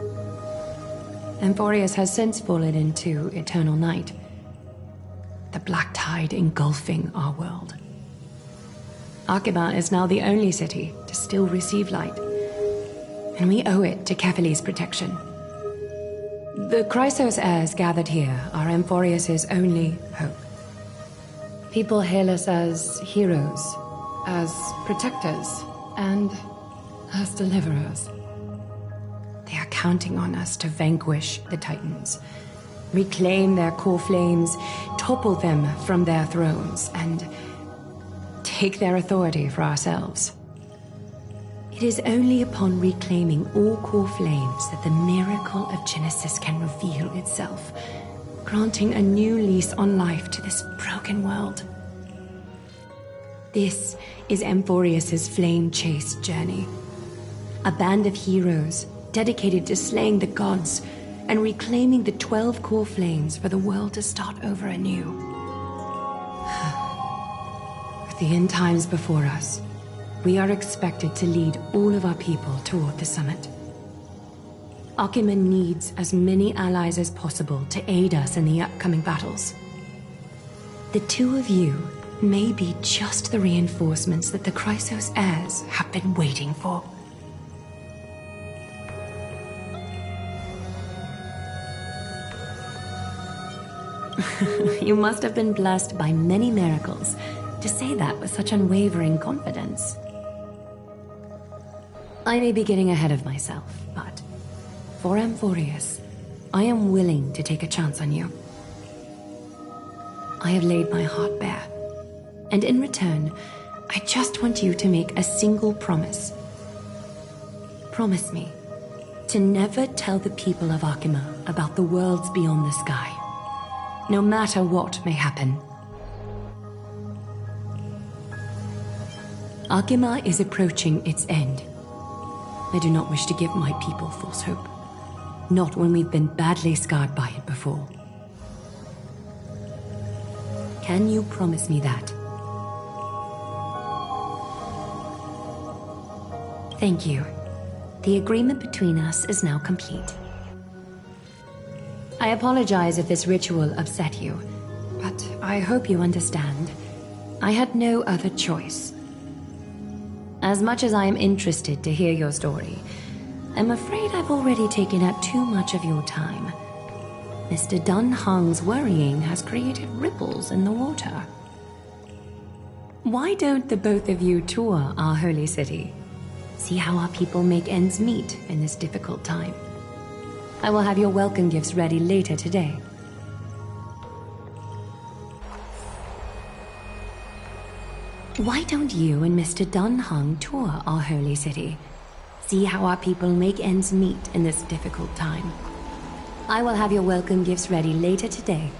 Amphorius has since fallen into eternal night, the black tide engulfing our world. Akima is now the only city to still receive light, and we owe it to Kefali's protection. The Chrysos heirs gathered here are Amphorius' only hope. People hail us as heroes, as protectors, and as deliverers. They are counting on us to vanquish the Titans, reclaim their core flames, topple them from their thrones, and take their authority for ourselves. It is only upon reclaiming all core flames that the miracle of Genesis can reveal itself, granting a new lease on life to this broken world. This is Amphorius' flame-chased journey. A band of heroes dedicated to slaying the gods and reclaiming the 12 core flames for the world to start over anew. With the end times before us, we are expected to lead all of our people toward the summit. Akima needs as many allies as possible to aid us in the upcoming battles. The two of you may be just the reinforcements that the Chrysos heirs have been waiting for. You must have been blessed by many miracles to say that with such unwavering confidence. I may be getting ahead of myself, but for Amphorius, I am willing to take a chance on you. I have laid my heart bare, and in return, I just want you to make a single promise. Promise me to never tell the people of Arkima about the worlds beyond the sky, no matter what may happen. Arkima is approaching its end. I do not wish to give my people false hope, not when we've been badly scarred by it before. Can you promise me that? Thank you. The agreement between us is now complete. I apologize if this ritual upset you, but I hope you understand. I had no other choice. As much as I am interested to hear your story, I'm afraid I've already taken up too much of your time. Mr. Dunhung's worrying has created ripples in the water. Why don't the both of you tour our holy city? See how our people make ends meet in this difficult time. I will have your welcome gifts ready later today. Why don't you and Mr. Dunhung tour our holy city? See how our people make ends meet in this difficult time. I will have your welcome gifts ready later today.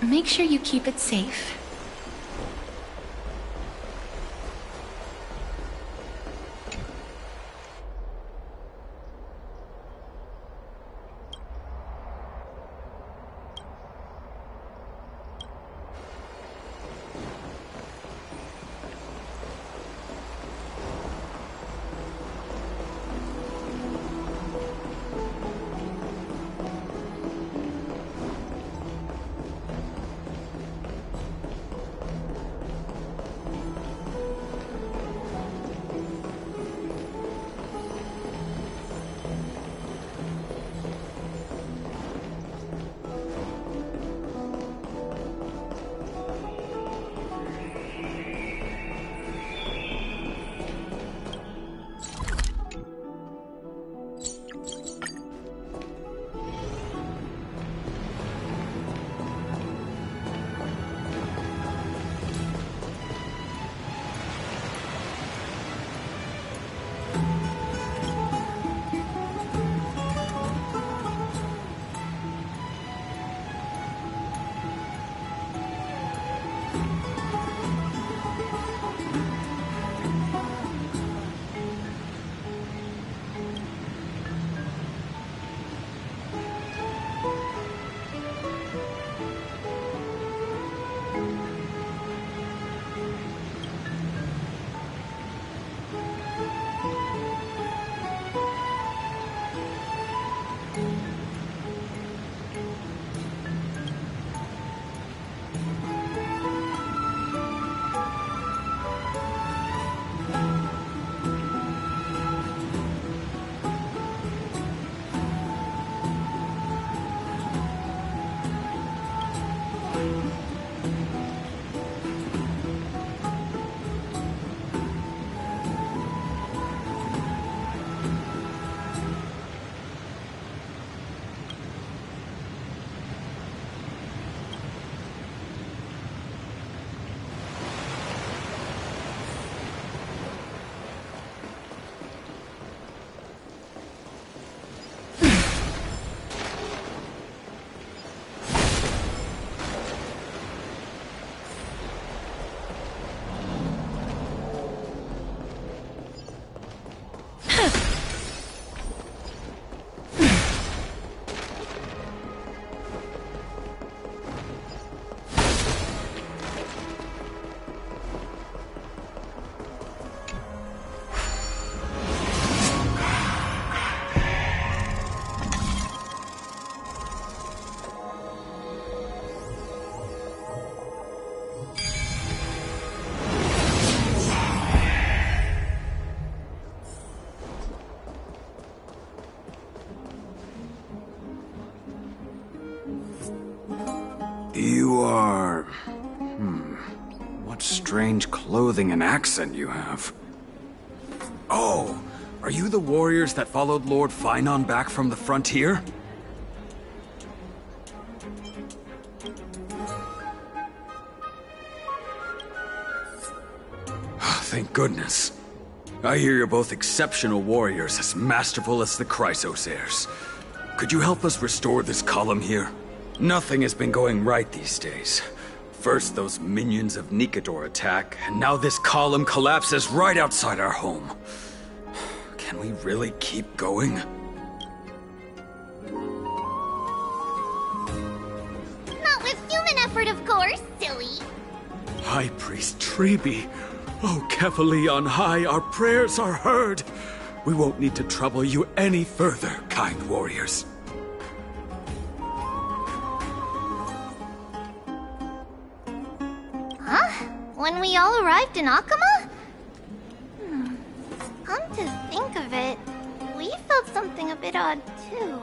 Make sure you keep it safe. You are... What strange clothing and accent you have. Oh, are you the warriors that followed Lord Finon back from the frontier? Thank goodness. I hear you're both exceptional warriors, as masterful as the Chrysosairs. Could you help us restore this column here? Nothing has been going right these days. First those minions of Nicator attack, and now this column collapses right outside our home. Can we really keep going? Not with human effort, of course, silly. High Priest Treeby. Oh, Kefali on high, our prayers are heard. We won't need to trouble you any further, kind warriors. Huh? When we all arrived in Akama? Come to think of it, we felt something a bit odd too.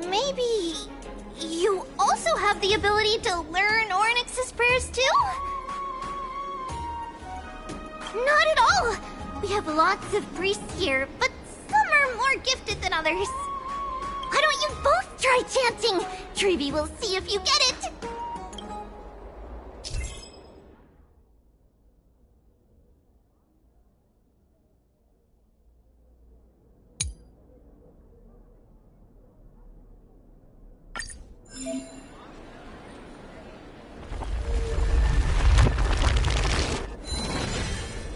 Maybe you also have the ability to learn Ornyx's prayers too? Not at all! We have lots of priests here, but some are more gifted than others. Why don't you both try chanting? Treeby will see if you get it!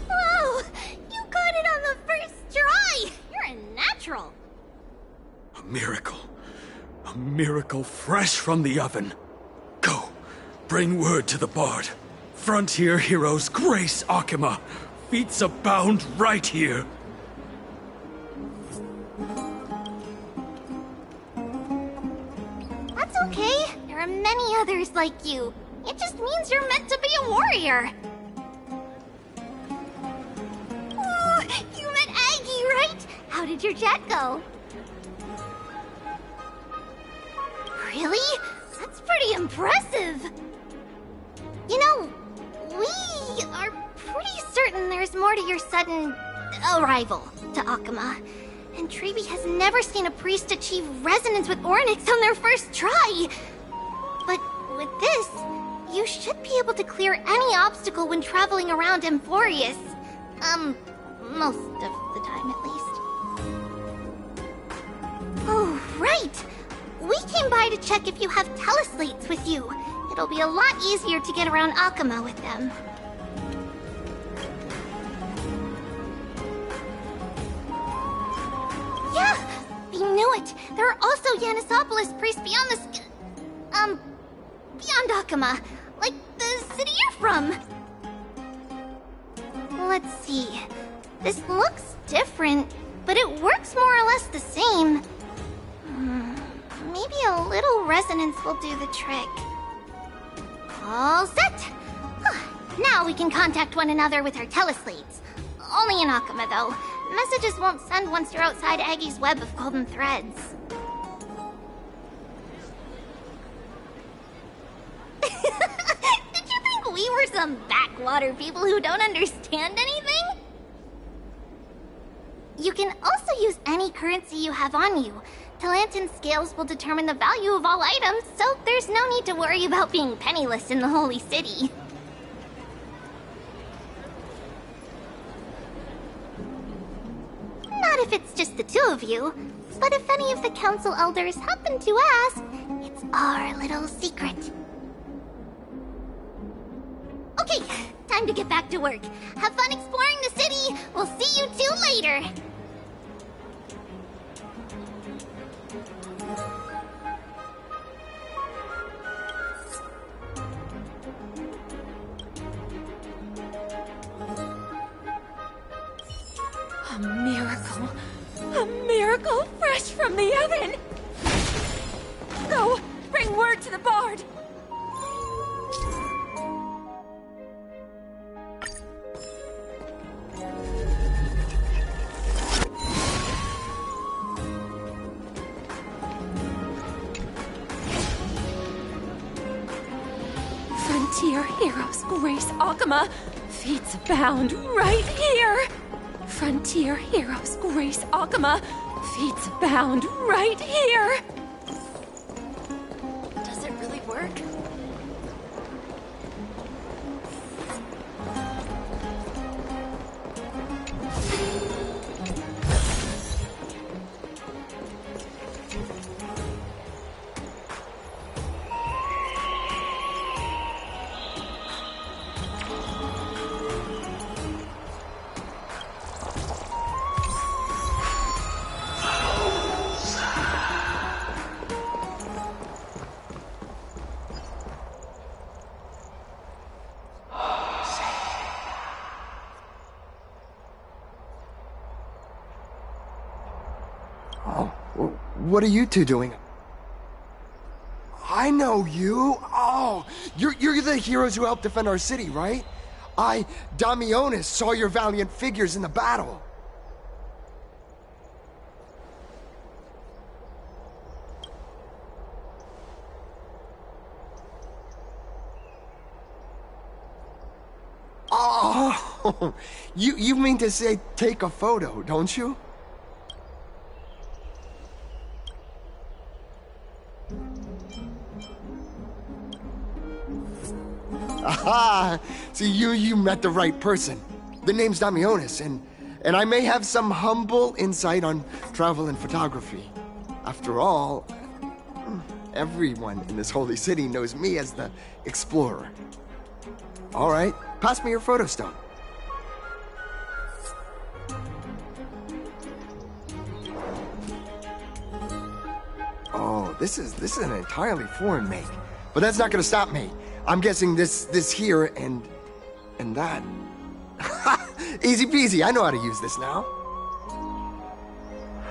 Whoa! You got it on the first try! You're a natural! A miracle. A miracle fresh from the oven. Go, bring word to the Bard. Frontier heroes grace Akama. Feats abound right here. That's okay. There are many others like you. It just means you're meant to be a warrior. Oh, you met Aggie, right? How did your jet go? Really? That's pretty impressive. You know, we are pretty certain there's more to your sudden arrival to Akama. And Treeby has never seen a priest achieve resonance with Ornyx on their first try. But with this, you should be able to clear any obstacle when traveling around Emphorius. Most of the time at least. Oh, right! We came by to check if you have teleslates with you. It'll be a lot easier to get around Akama with them. Yeah! We knew it! There are also Yanisopolis priests beyond the beyond Akama. Like the city you're from. Let's see. This looks different, but it works more or less the same. Maybe a little resonance will do the trick. All set! Now we can contact one another with our teleslates. Only in Akama, though. Messages won't send once you're outside Aggie's web of golden threads. Did you think we were some backwater people who don't understand anything? You can also use any currency you have on you. Talantan scales will determine the value of all items, so there's no need to worry about being penniless in the Holy City. Not if it's just the two of you, but if any of the council elders happen to ask, it's our little secret. Okay, time to get back to work. Have fun exploring the city. We'll see you two later. A miracle. A miracle fresh from the oven. Go, bring word to the Bard. Frontier heroes grace Akama. Feats abound right here. Frontier heroes grace Akama. Feats abound right here. Does it really work? What are you two doing? I know you. Oh, you're the heroes who helped defend our city, right? Damionis, saw your valiant figures in the battle. Oh, you mean to say take a photo, don't you? Aha! See, you met the right person. The name's Damionis, and I may have some humble insight on travel and photography. After all, everyone in this holy city knows me as the explorer. All right, pass me your photo stone. Oh, this is an entirely foreign make, but that's not gonna stop me. I'm guessing this here and that. Easy peasy, I know how to use this now.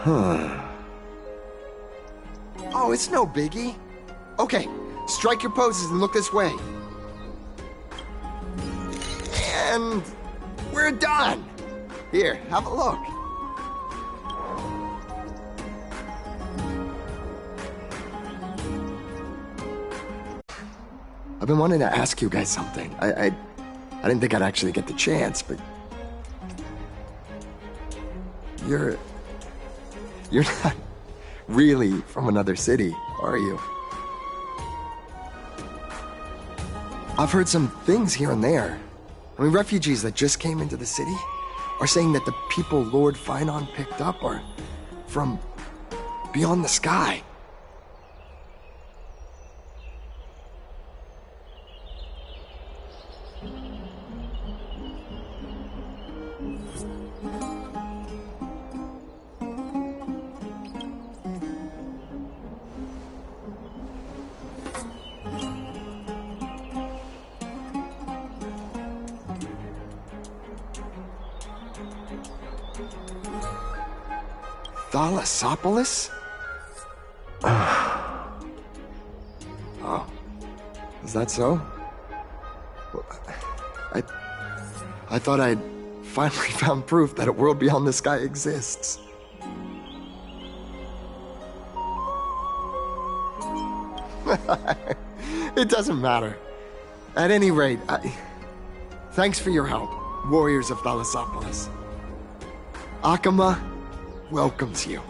Huh. Oh, it's no biggie. Okay, strike your poses and look this way. And we're done. Here, have a look. I've been wanting to ask you guys something. I didn't think I'd actually get the chance, but you're not really from another city, are you? I've heard some things here and there. I mean, refugees that just came into the city are saying that the people Lord Finon picked up are from beyond the sky. Thalassopolis? Oh, is that so? I thought I'd finally found proof that a world beyond the sky exists. It doesn't matter. At any rate, thanks for your help, warriors of Thalassopolis. Akama welcomes you.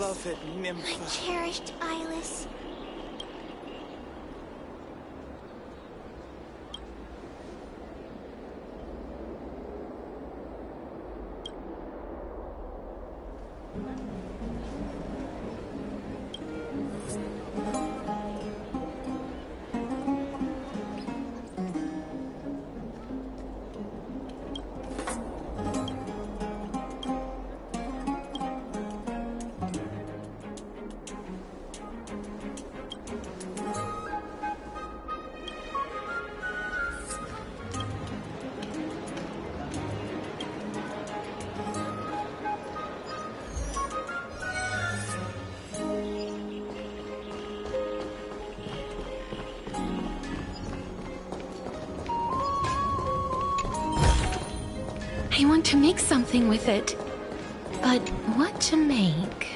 Beloved Nympha. My cherished Eyeless. I want to make something with it. But what to make?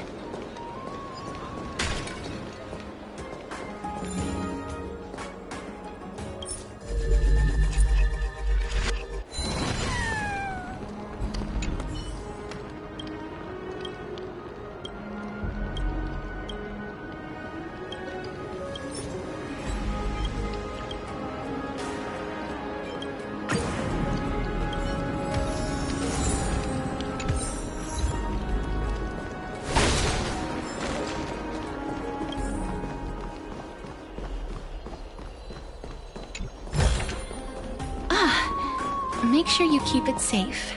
Make sure you keep it safe.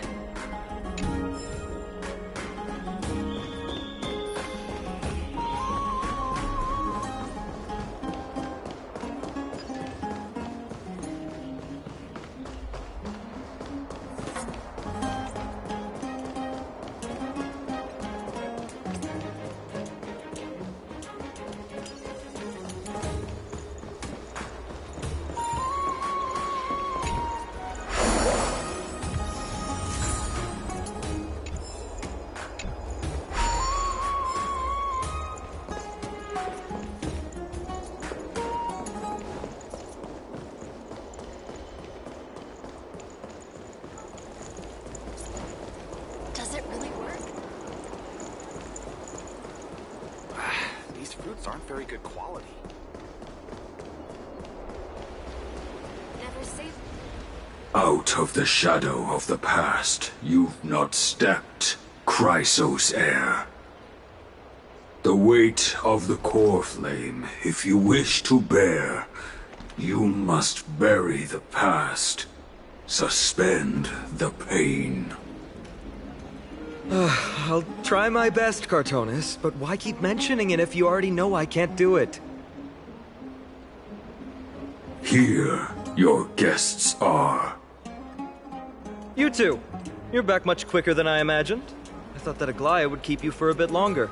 Does it really work? These fruits aren't very good quality. Never say. Out of the shadow of the past, you've not stepped, Chrysos heir. The weight of the core flame, if you wish to bear, you must bury the past. Suspend the pain. I'll try my best, Cartonis, but why keep mentioning it if you already know I can't do it? Here, your guests are. You two. You're back much quicker than I imagined. I thought that Aglaya would keep you for a bit longer.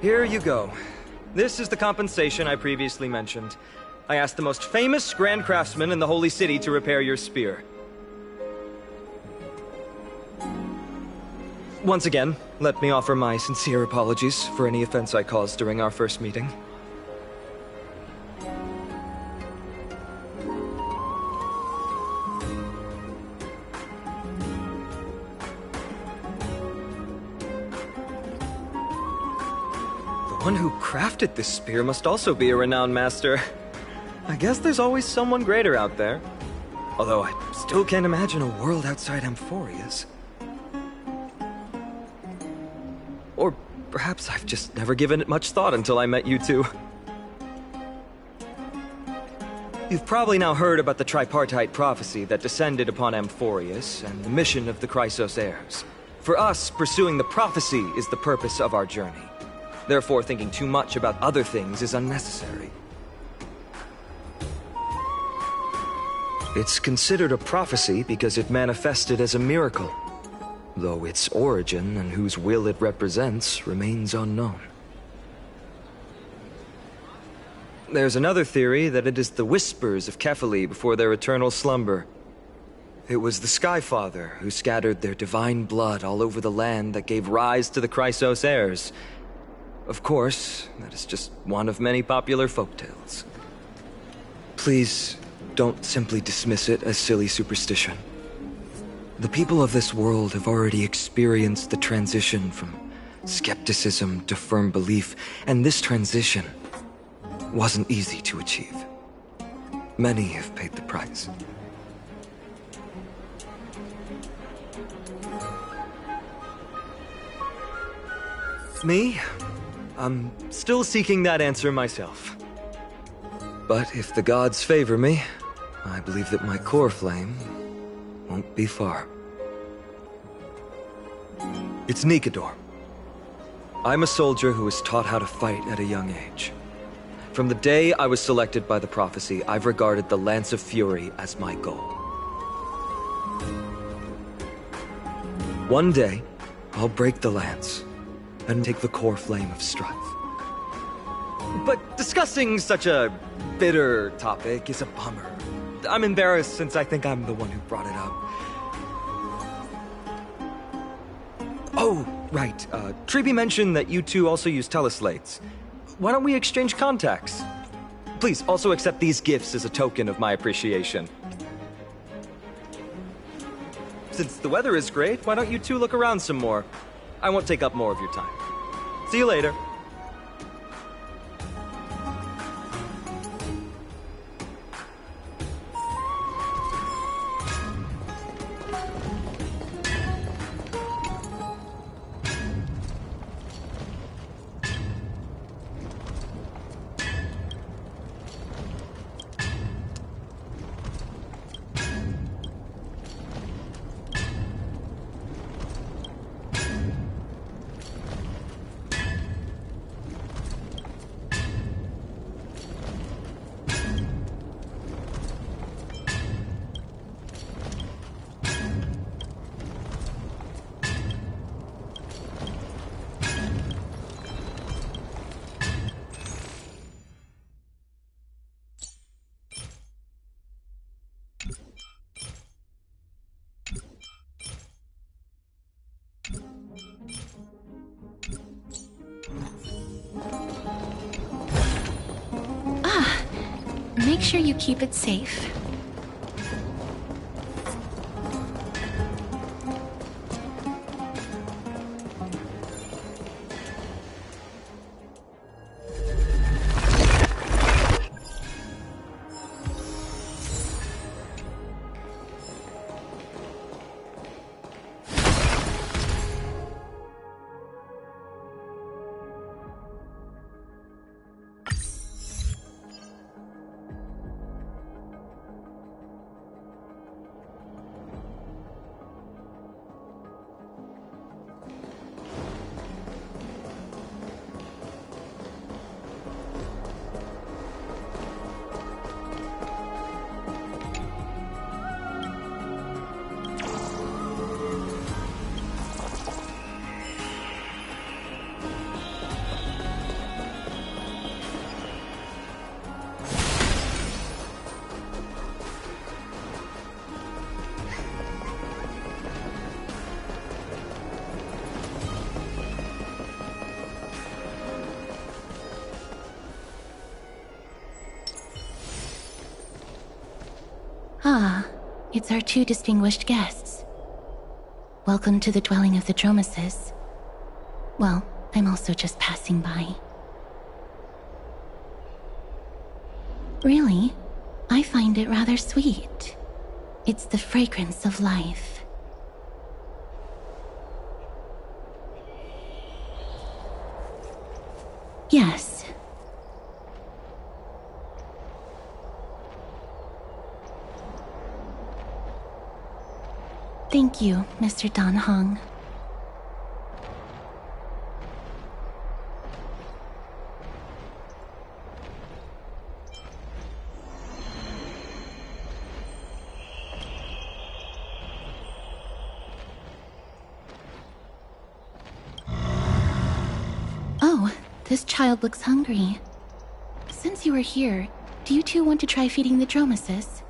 Here you go. This is the compensation I previously mentioned. I asked the most famous Grand Craftsman in the Holy City to repair your spear. Once again, let me offer my sincere apologies for any offense I caused during our first meeting. The one who crafted this spear must also be a renowned master. I guess there's always someone greater out there. Although I still can't imagine a world outside Amphoria's. Or perhaps I've just never given it much thought until I met you two. You've probably now heard about the tripartite prophecy that descended upon Amphorius and the mission of the Chrysos heirs. For us, pursuing the prophecy is the purpose of our journey. Therefore, thinking too much about other things is unnecessary. It's considered a prophecy because it manifested as a miracle, though its origin and whose will it represents remains unknown. There's another theory that it is the whispers of Kefali before their eternal slumber. It was the Skyfather who scattered their divine blood all over the land that gave rise to the Chrysos heirs. Of course, that is just one of many popular folktales. Please, don't simply dismiss it as silly superstition. The people of this world have already experienced the transition from skepticism to firm belief, and this transition wasn't easy to achieve. Many have paid the price. Me? I'm still seeking that answer myself. But if the gods favor me, I believe that my core flame won't be far. It's Nikador. I'm a soldier who was taught how to fight at a young age. From the day I was selected by the prophecy, I've regarded the Lance of Fury as my goal. One day, I'll break the lance and take the core flame of strife. But discussing such a bitter topic is a bummer. I'm embarrassed since I think I'm the one who brought it up. Oh, right. Treeby mentioned that you two also use teleslates. Why don't we exchange contacts? Please also accept these gifts as a token of my appreciation. Since the weather is great, why don't you two look around some more? I won't take up more of your time. See you later. Make sure you keep it safe. Ah, it's our two distinguished guests. Welcome to the dwelling of the Dromases. Well, I'm also just passing by. Really, I find it rather sweet. It's the fragrance of life. Yes. Thank you, Mr. Dan Hong. Oh, this child looks hungry. Since you are here, do you two want to try feeding the Dromases?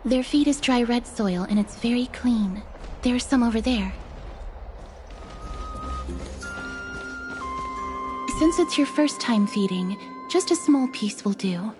Their feed is dry red soil and it's very clean. There's some over there. Since it's your first time feeding, just a small piece will do.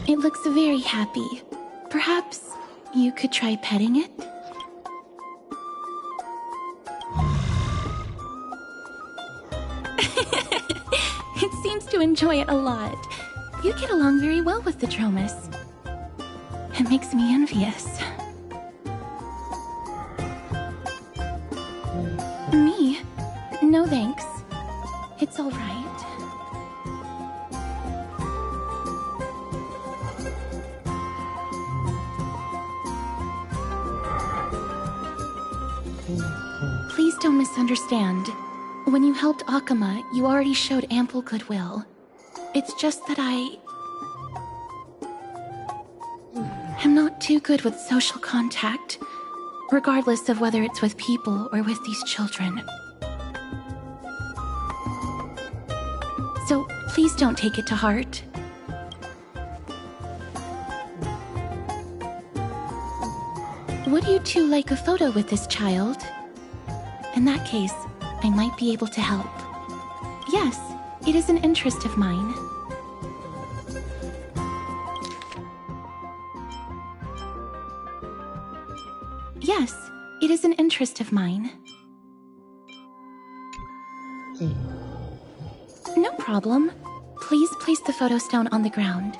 It looks very happy. Perhaps you could try petting it? It seems to enjoy it a lot. You get along very well with the Dromas. It makes me envious. Me? No thanks. It's all right. Please don't misunderstand. When you helped Akama, you already showed ample goodwill. It's just that I'm not too good with social contact, regardless of whether it's with people or with these children. So please don't take it to heart. Would you two like a photo with this child? In that case, I might be able to help. Yes, it is an interest of mine. Yes, it is an interest of mine. No problem. Please place the photo stone on the ground.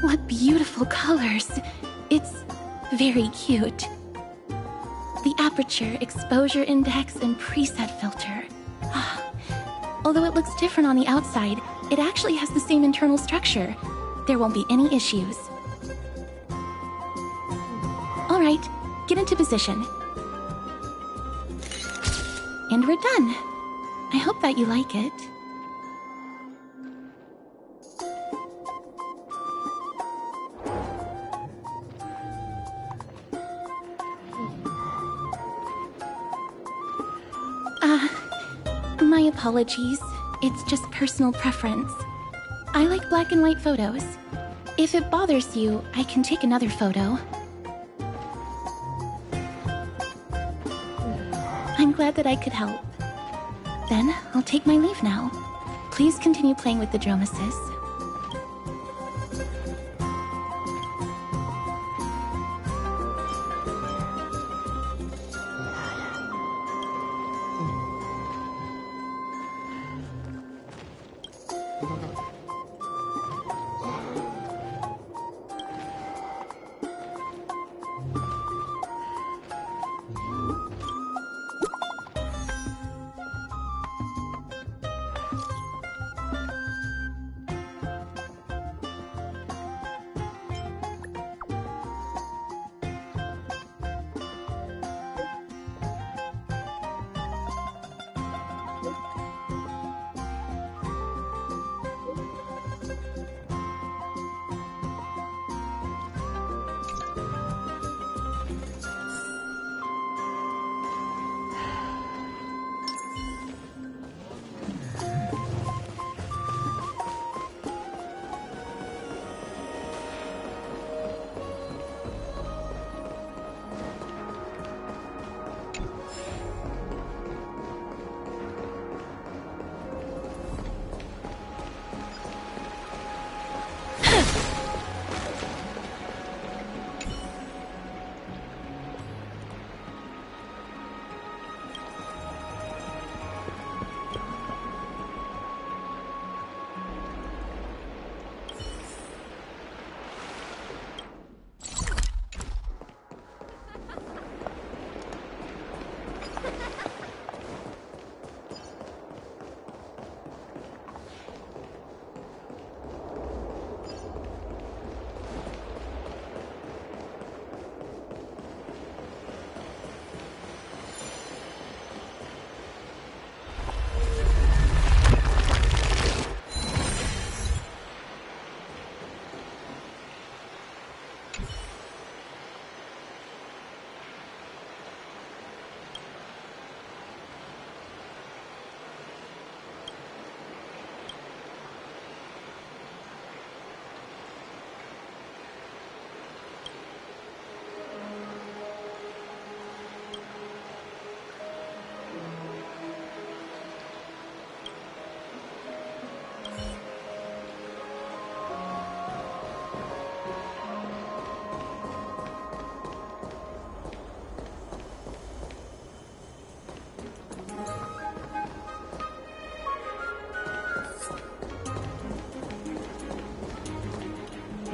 What beautiful colors! It's very cute. The aperture, exposure index, and preset filter. Although it looks different on the outside, it actually has the same internal structure. There won't be any issues. Alright, get into position. And we're done. I hope that you like it. My apologies. It's just personal preference. I like black and white photos. If it bothers you, I can take another photo. I'm glad that I could help. Then, I'll take my leave now. Please continue playing with the Dromasis.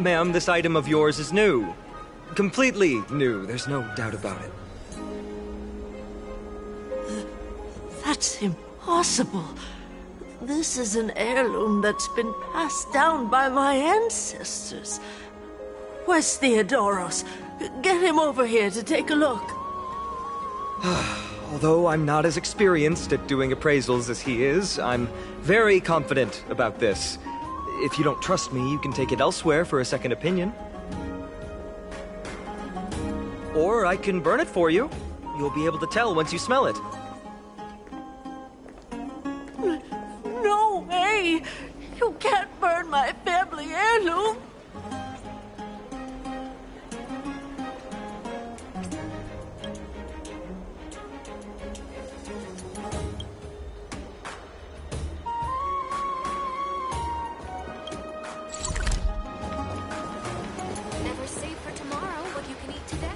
Ma'am, this item of yours is new. Completely new, there's no doubt about it. That's impossible. This is an heirloom that's been passed down by my ancestors. Where's Theodoros? Get him over here to take a look. Although I'm not as experienced at doing appraisals as he is, I'm very confident about this. If you don't trust me, you can take it elsewhere for a second opinion. Or I can burn it for you. You'll be able to tell once you smell it. No way! You can't burn my family heirloom! Never save for tomorrow what you can eat today.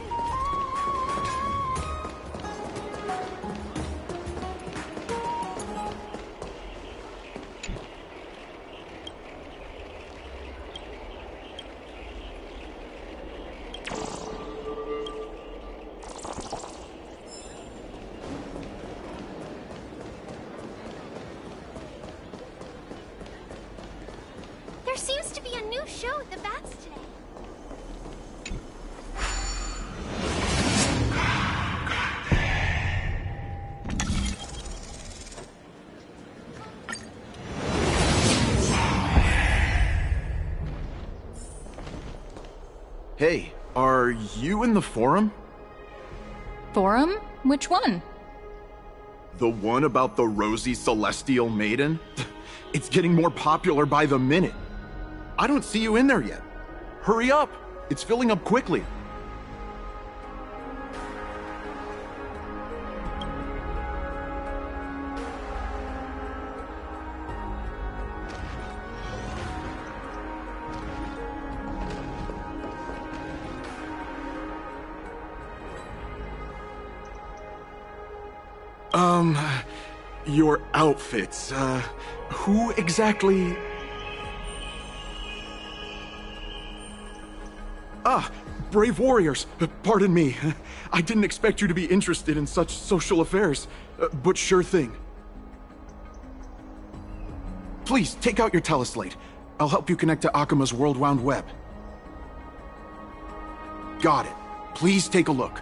There seems to be a new show at the Bats today. Hey, are you in the forum? Forum? Which one? The one about the rosy celestial maiden? It's getting more popular by the minute. I don't see you in there yet. Hurry up! It's filling up quickly. Your outfits, who exactly... Ah, brave warriors, pardon me. I didn't expect you to be interested in such social affairs, but sure thing. Please, take out your teleslate. I'll help you connect to Akuma's World Wound Web. Got it. Please take a look.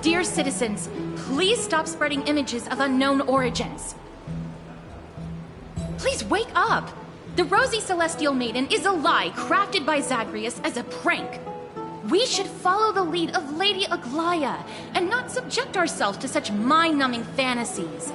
Dear citizens, please stop spreading images of unknown origins. Please wake up! The Rosy Celestial Maiden is a lie crafted by Zagreus as a prank. We should follow the lead of Lady Aglaya and not subject ourselves to such mind-numbing fantasies.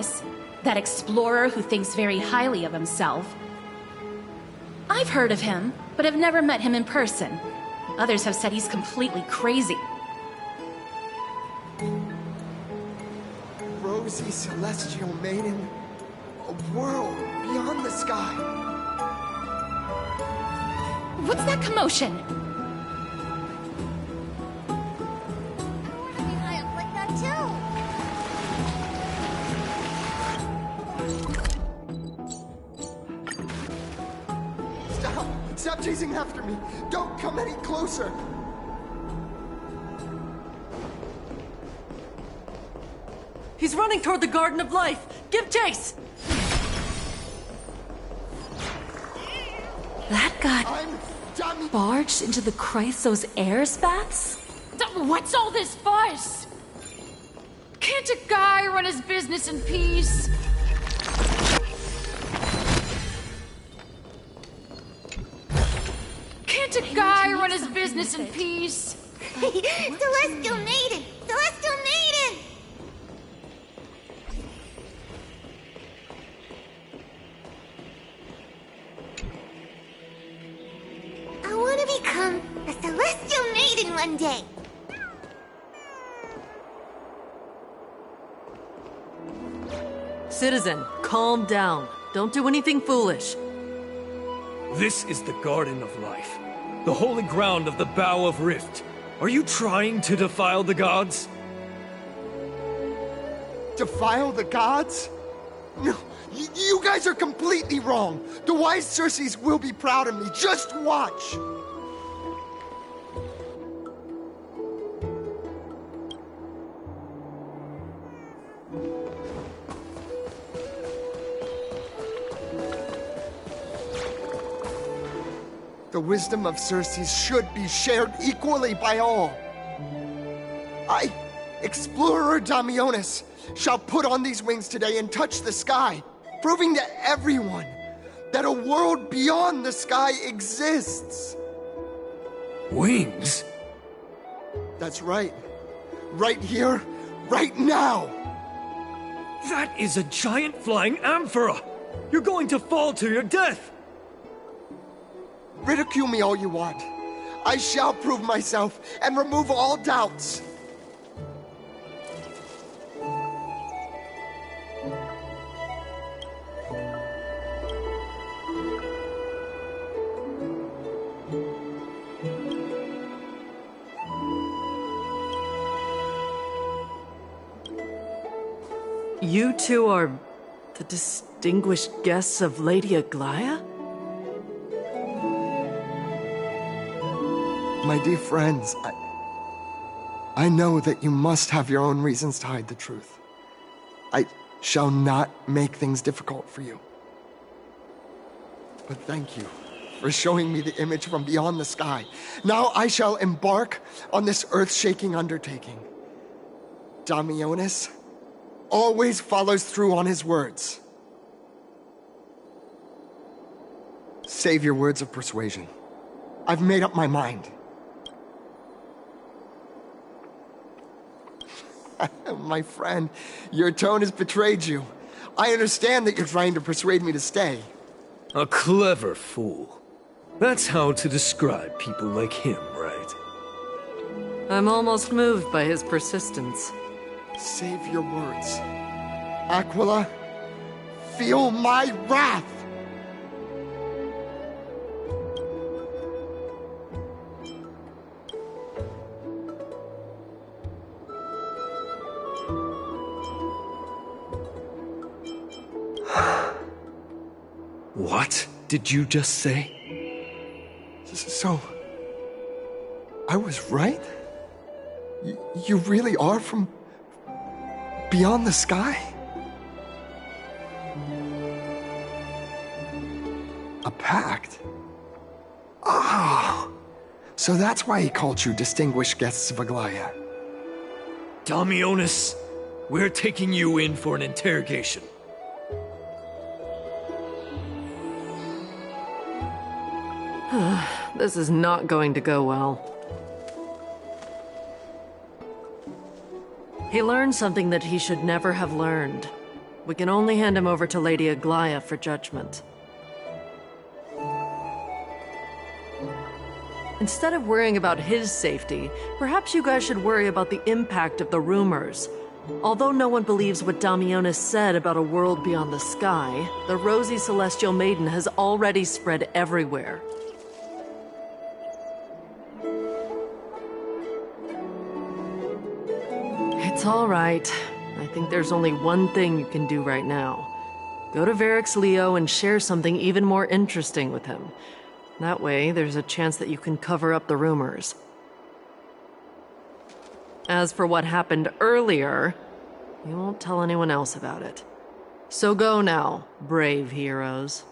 Damayonis, that explorer who thinks very highly of himself. I've heard of him, but have never met him in person. Others have said he's completely crazy. Rosy celestial maiden, a world beyond the sky. What's that commotion? Like that too. Stop chasing after me. Don't come any closer. He's running toward the Garden of Life! Give chase! That got barged into the Chrysos air spats? What's all this fuss? Can't a guy run his business in peace? Can't a guy run his business in peace? Celestial Maiden! Celestial Maiden! I want to become a Celestial Maiden one day. Citizen, calm down. Don't do anything foolish. This is the Garden of Life, the holy ground of the Bow of Rift. Are you trying to defile the gods? Defile the gods? No, you guys are completely wrong. The wise Circes will be proud of me. Just watch. The wisdom of Circes should be shared equally by all. I, Explorer Damayonis, shall put on these wings today and touch the sky, proving to everyone that a world beyond the sky exists. Wings? That's right. Right here, right now. That is a giant flying amphora! You're going to fall to your death! Ridicule me all you want. I shall prove myself and remove all doubts. You two are the distinguished guests of Lady Aglaya? My dear friends, I know that you must have your own reasons to hide the truth. I shall not make things difficult for you. But thank you for showing me the image from beyond the sky. Now I shall embark on this earth-shaking undertaking. Damayonis always follows through on his words. Save your words of persuasion. I've made up my mind. My friend, your tone has betrayed you. I understand that you're trying to persuade me to stay. A clever fool. That's how to describe people like him, right? I'm almost moved by his persistence. Save your words. Aquila, feel my wrath! What did you just say? So, I was right? You really are from beyond the sky? A pact? Ah! So that's why he called you distinguished guests of Aglaya. Damayonis, we're taking you in for an interrogation. This is not going to go well. He learned something that he should never have learned. We can only hand him over to Lady Aglaya for judgment. Instead of worrying about his safety, perhaps you guys should worry about the impact of the rumors. Although no one believes what Damionis said about a world beyond the sky, the rosy celestial maiden has already spread everywhere. It's all right. I think there's only one thing you can do right now. Go to Varix Leo and share something even more interesting with him. That way, there's a chance that you can cover up the rumors. As for what happened earlier, you won't tell anyone else about it. So go now, brave heroes.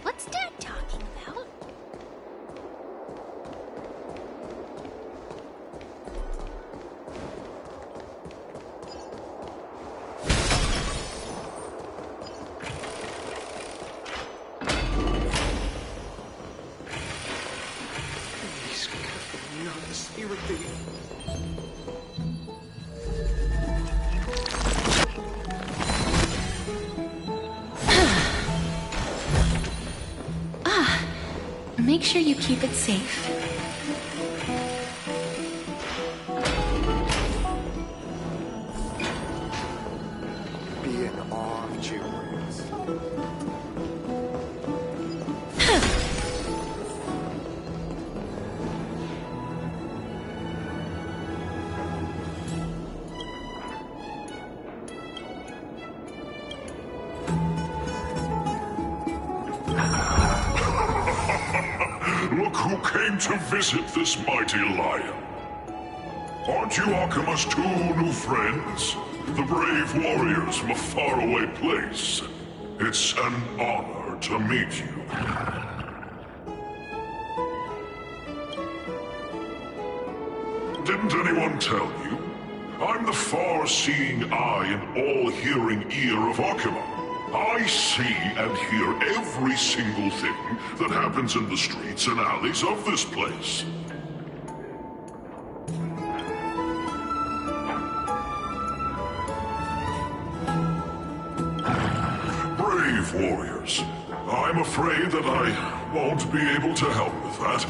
What's Dad talking about? Please, careful, not the spirit thief. Make sure you keep it safe. Be in awe of Cheerways. Look who came to visit this mighty lion. Aren't you Akima's two new friends? The brave warriors from a faraway place. It's an honor to meet you. Didn't anyone tell you? I'm the far-seeing eye and all-hearing ear of Akima. I see and hear every single thing that happens in the streets and alleys of this place. Brave warriors. I'm afraid that I won't be able to help with that.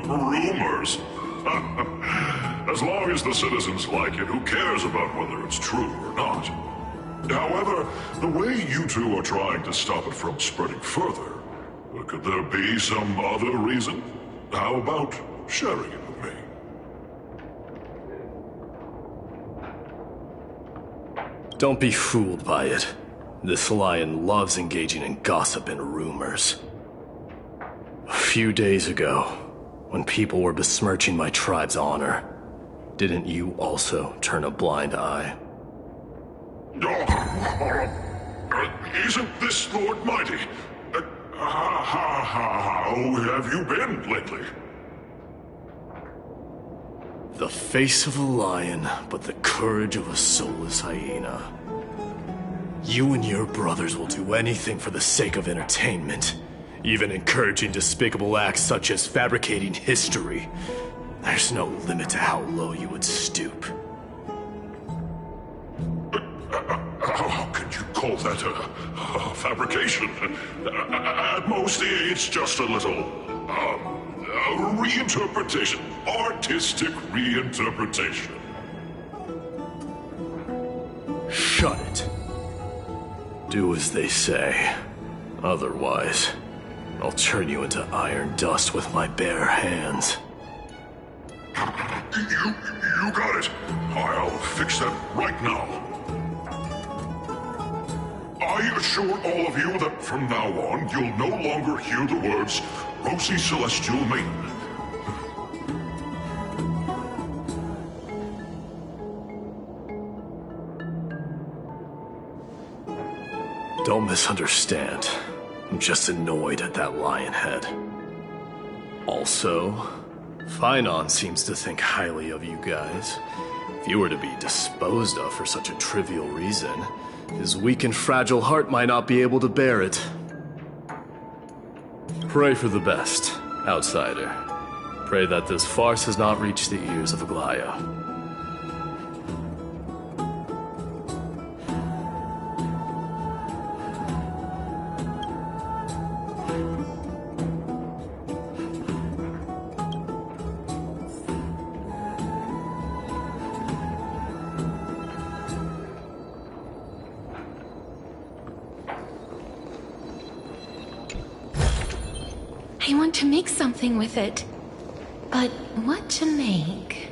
Rumors? As long as the citizens like it, who cares about whether it's true or not? However, the way you two are trying to stop it from spreading further, could there be some other reason? How about sharing it with me? Don't be fooled by it. This lion loves engaging in gossip and rumors. A few days ago, when people were besmirching my tribe's honor, didn't you also turn a blind eye? Isn't this Lord Mighty? How have you been lately? The face of a lion, but the courage of a soulless hyena. You and your brothers will do anything for the sake of entertainment, even encouraging despicable acts such as fabricating history. There's no limit to how low you would stoop. How could you call that a fabrication? At most, it's just a little, reinterpretation. Artistic reinterpretation. Shut it. Do as they say. Otherwise, I'll turn you into iron dust with my bare hands. You got it. I'll fix that right now. I assure all of you that from now on, you'll no longer hear the words Rosy Celestial Maiden. Don't misunderstand. I'm just annoyed at that lion head. Also, Finon seems to think highly of you guys. If you were to be disposed of for such a trivial reason, his weak and fragile heart might not be able to bear it. Pray for the best, outsider. Pray that this farce has not reached the ears of Aglaya. I want to make something with it. But what to make?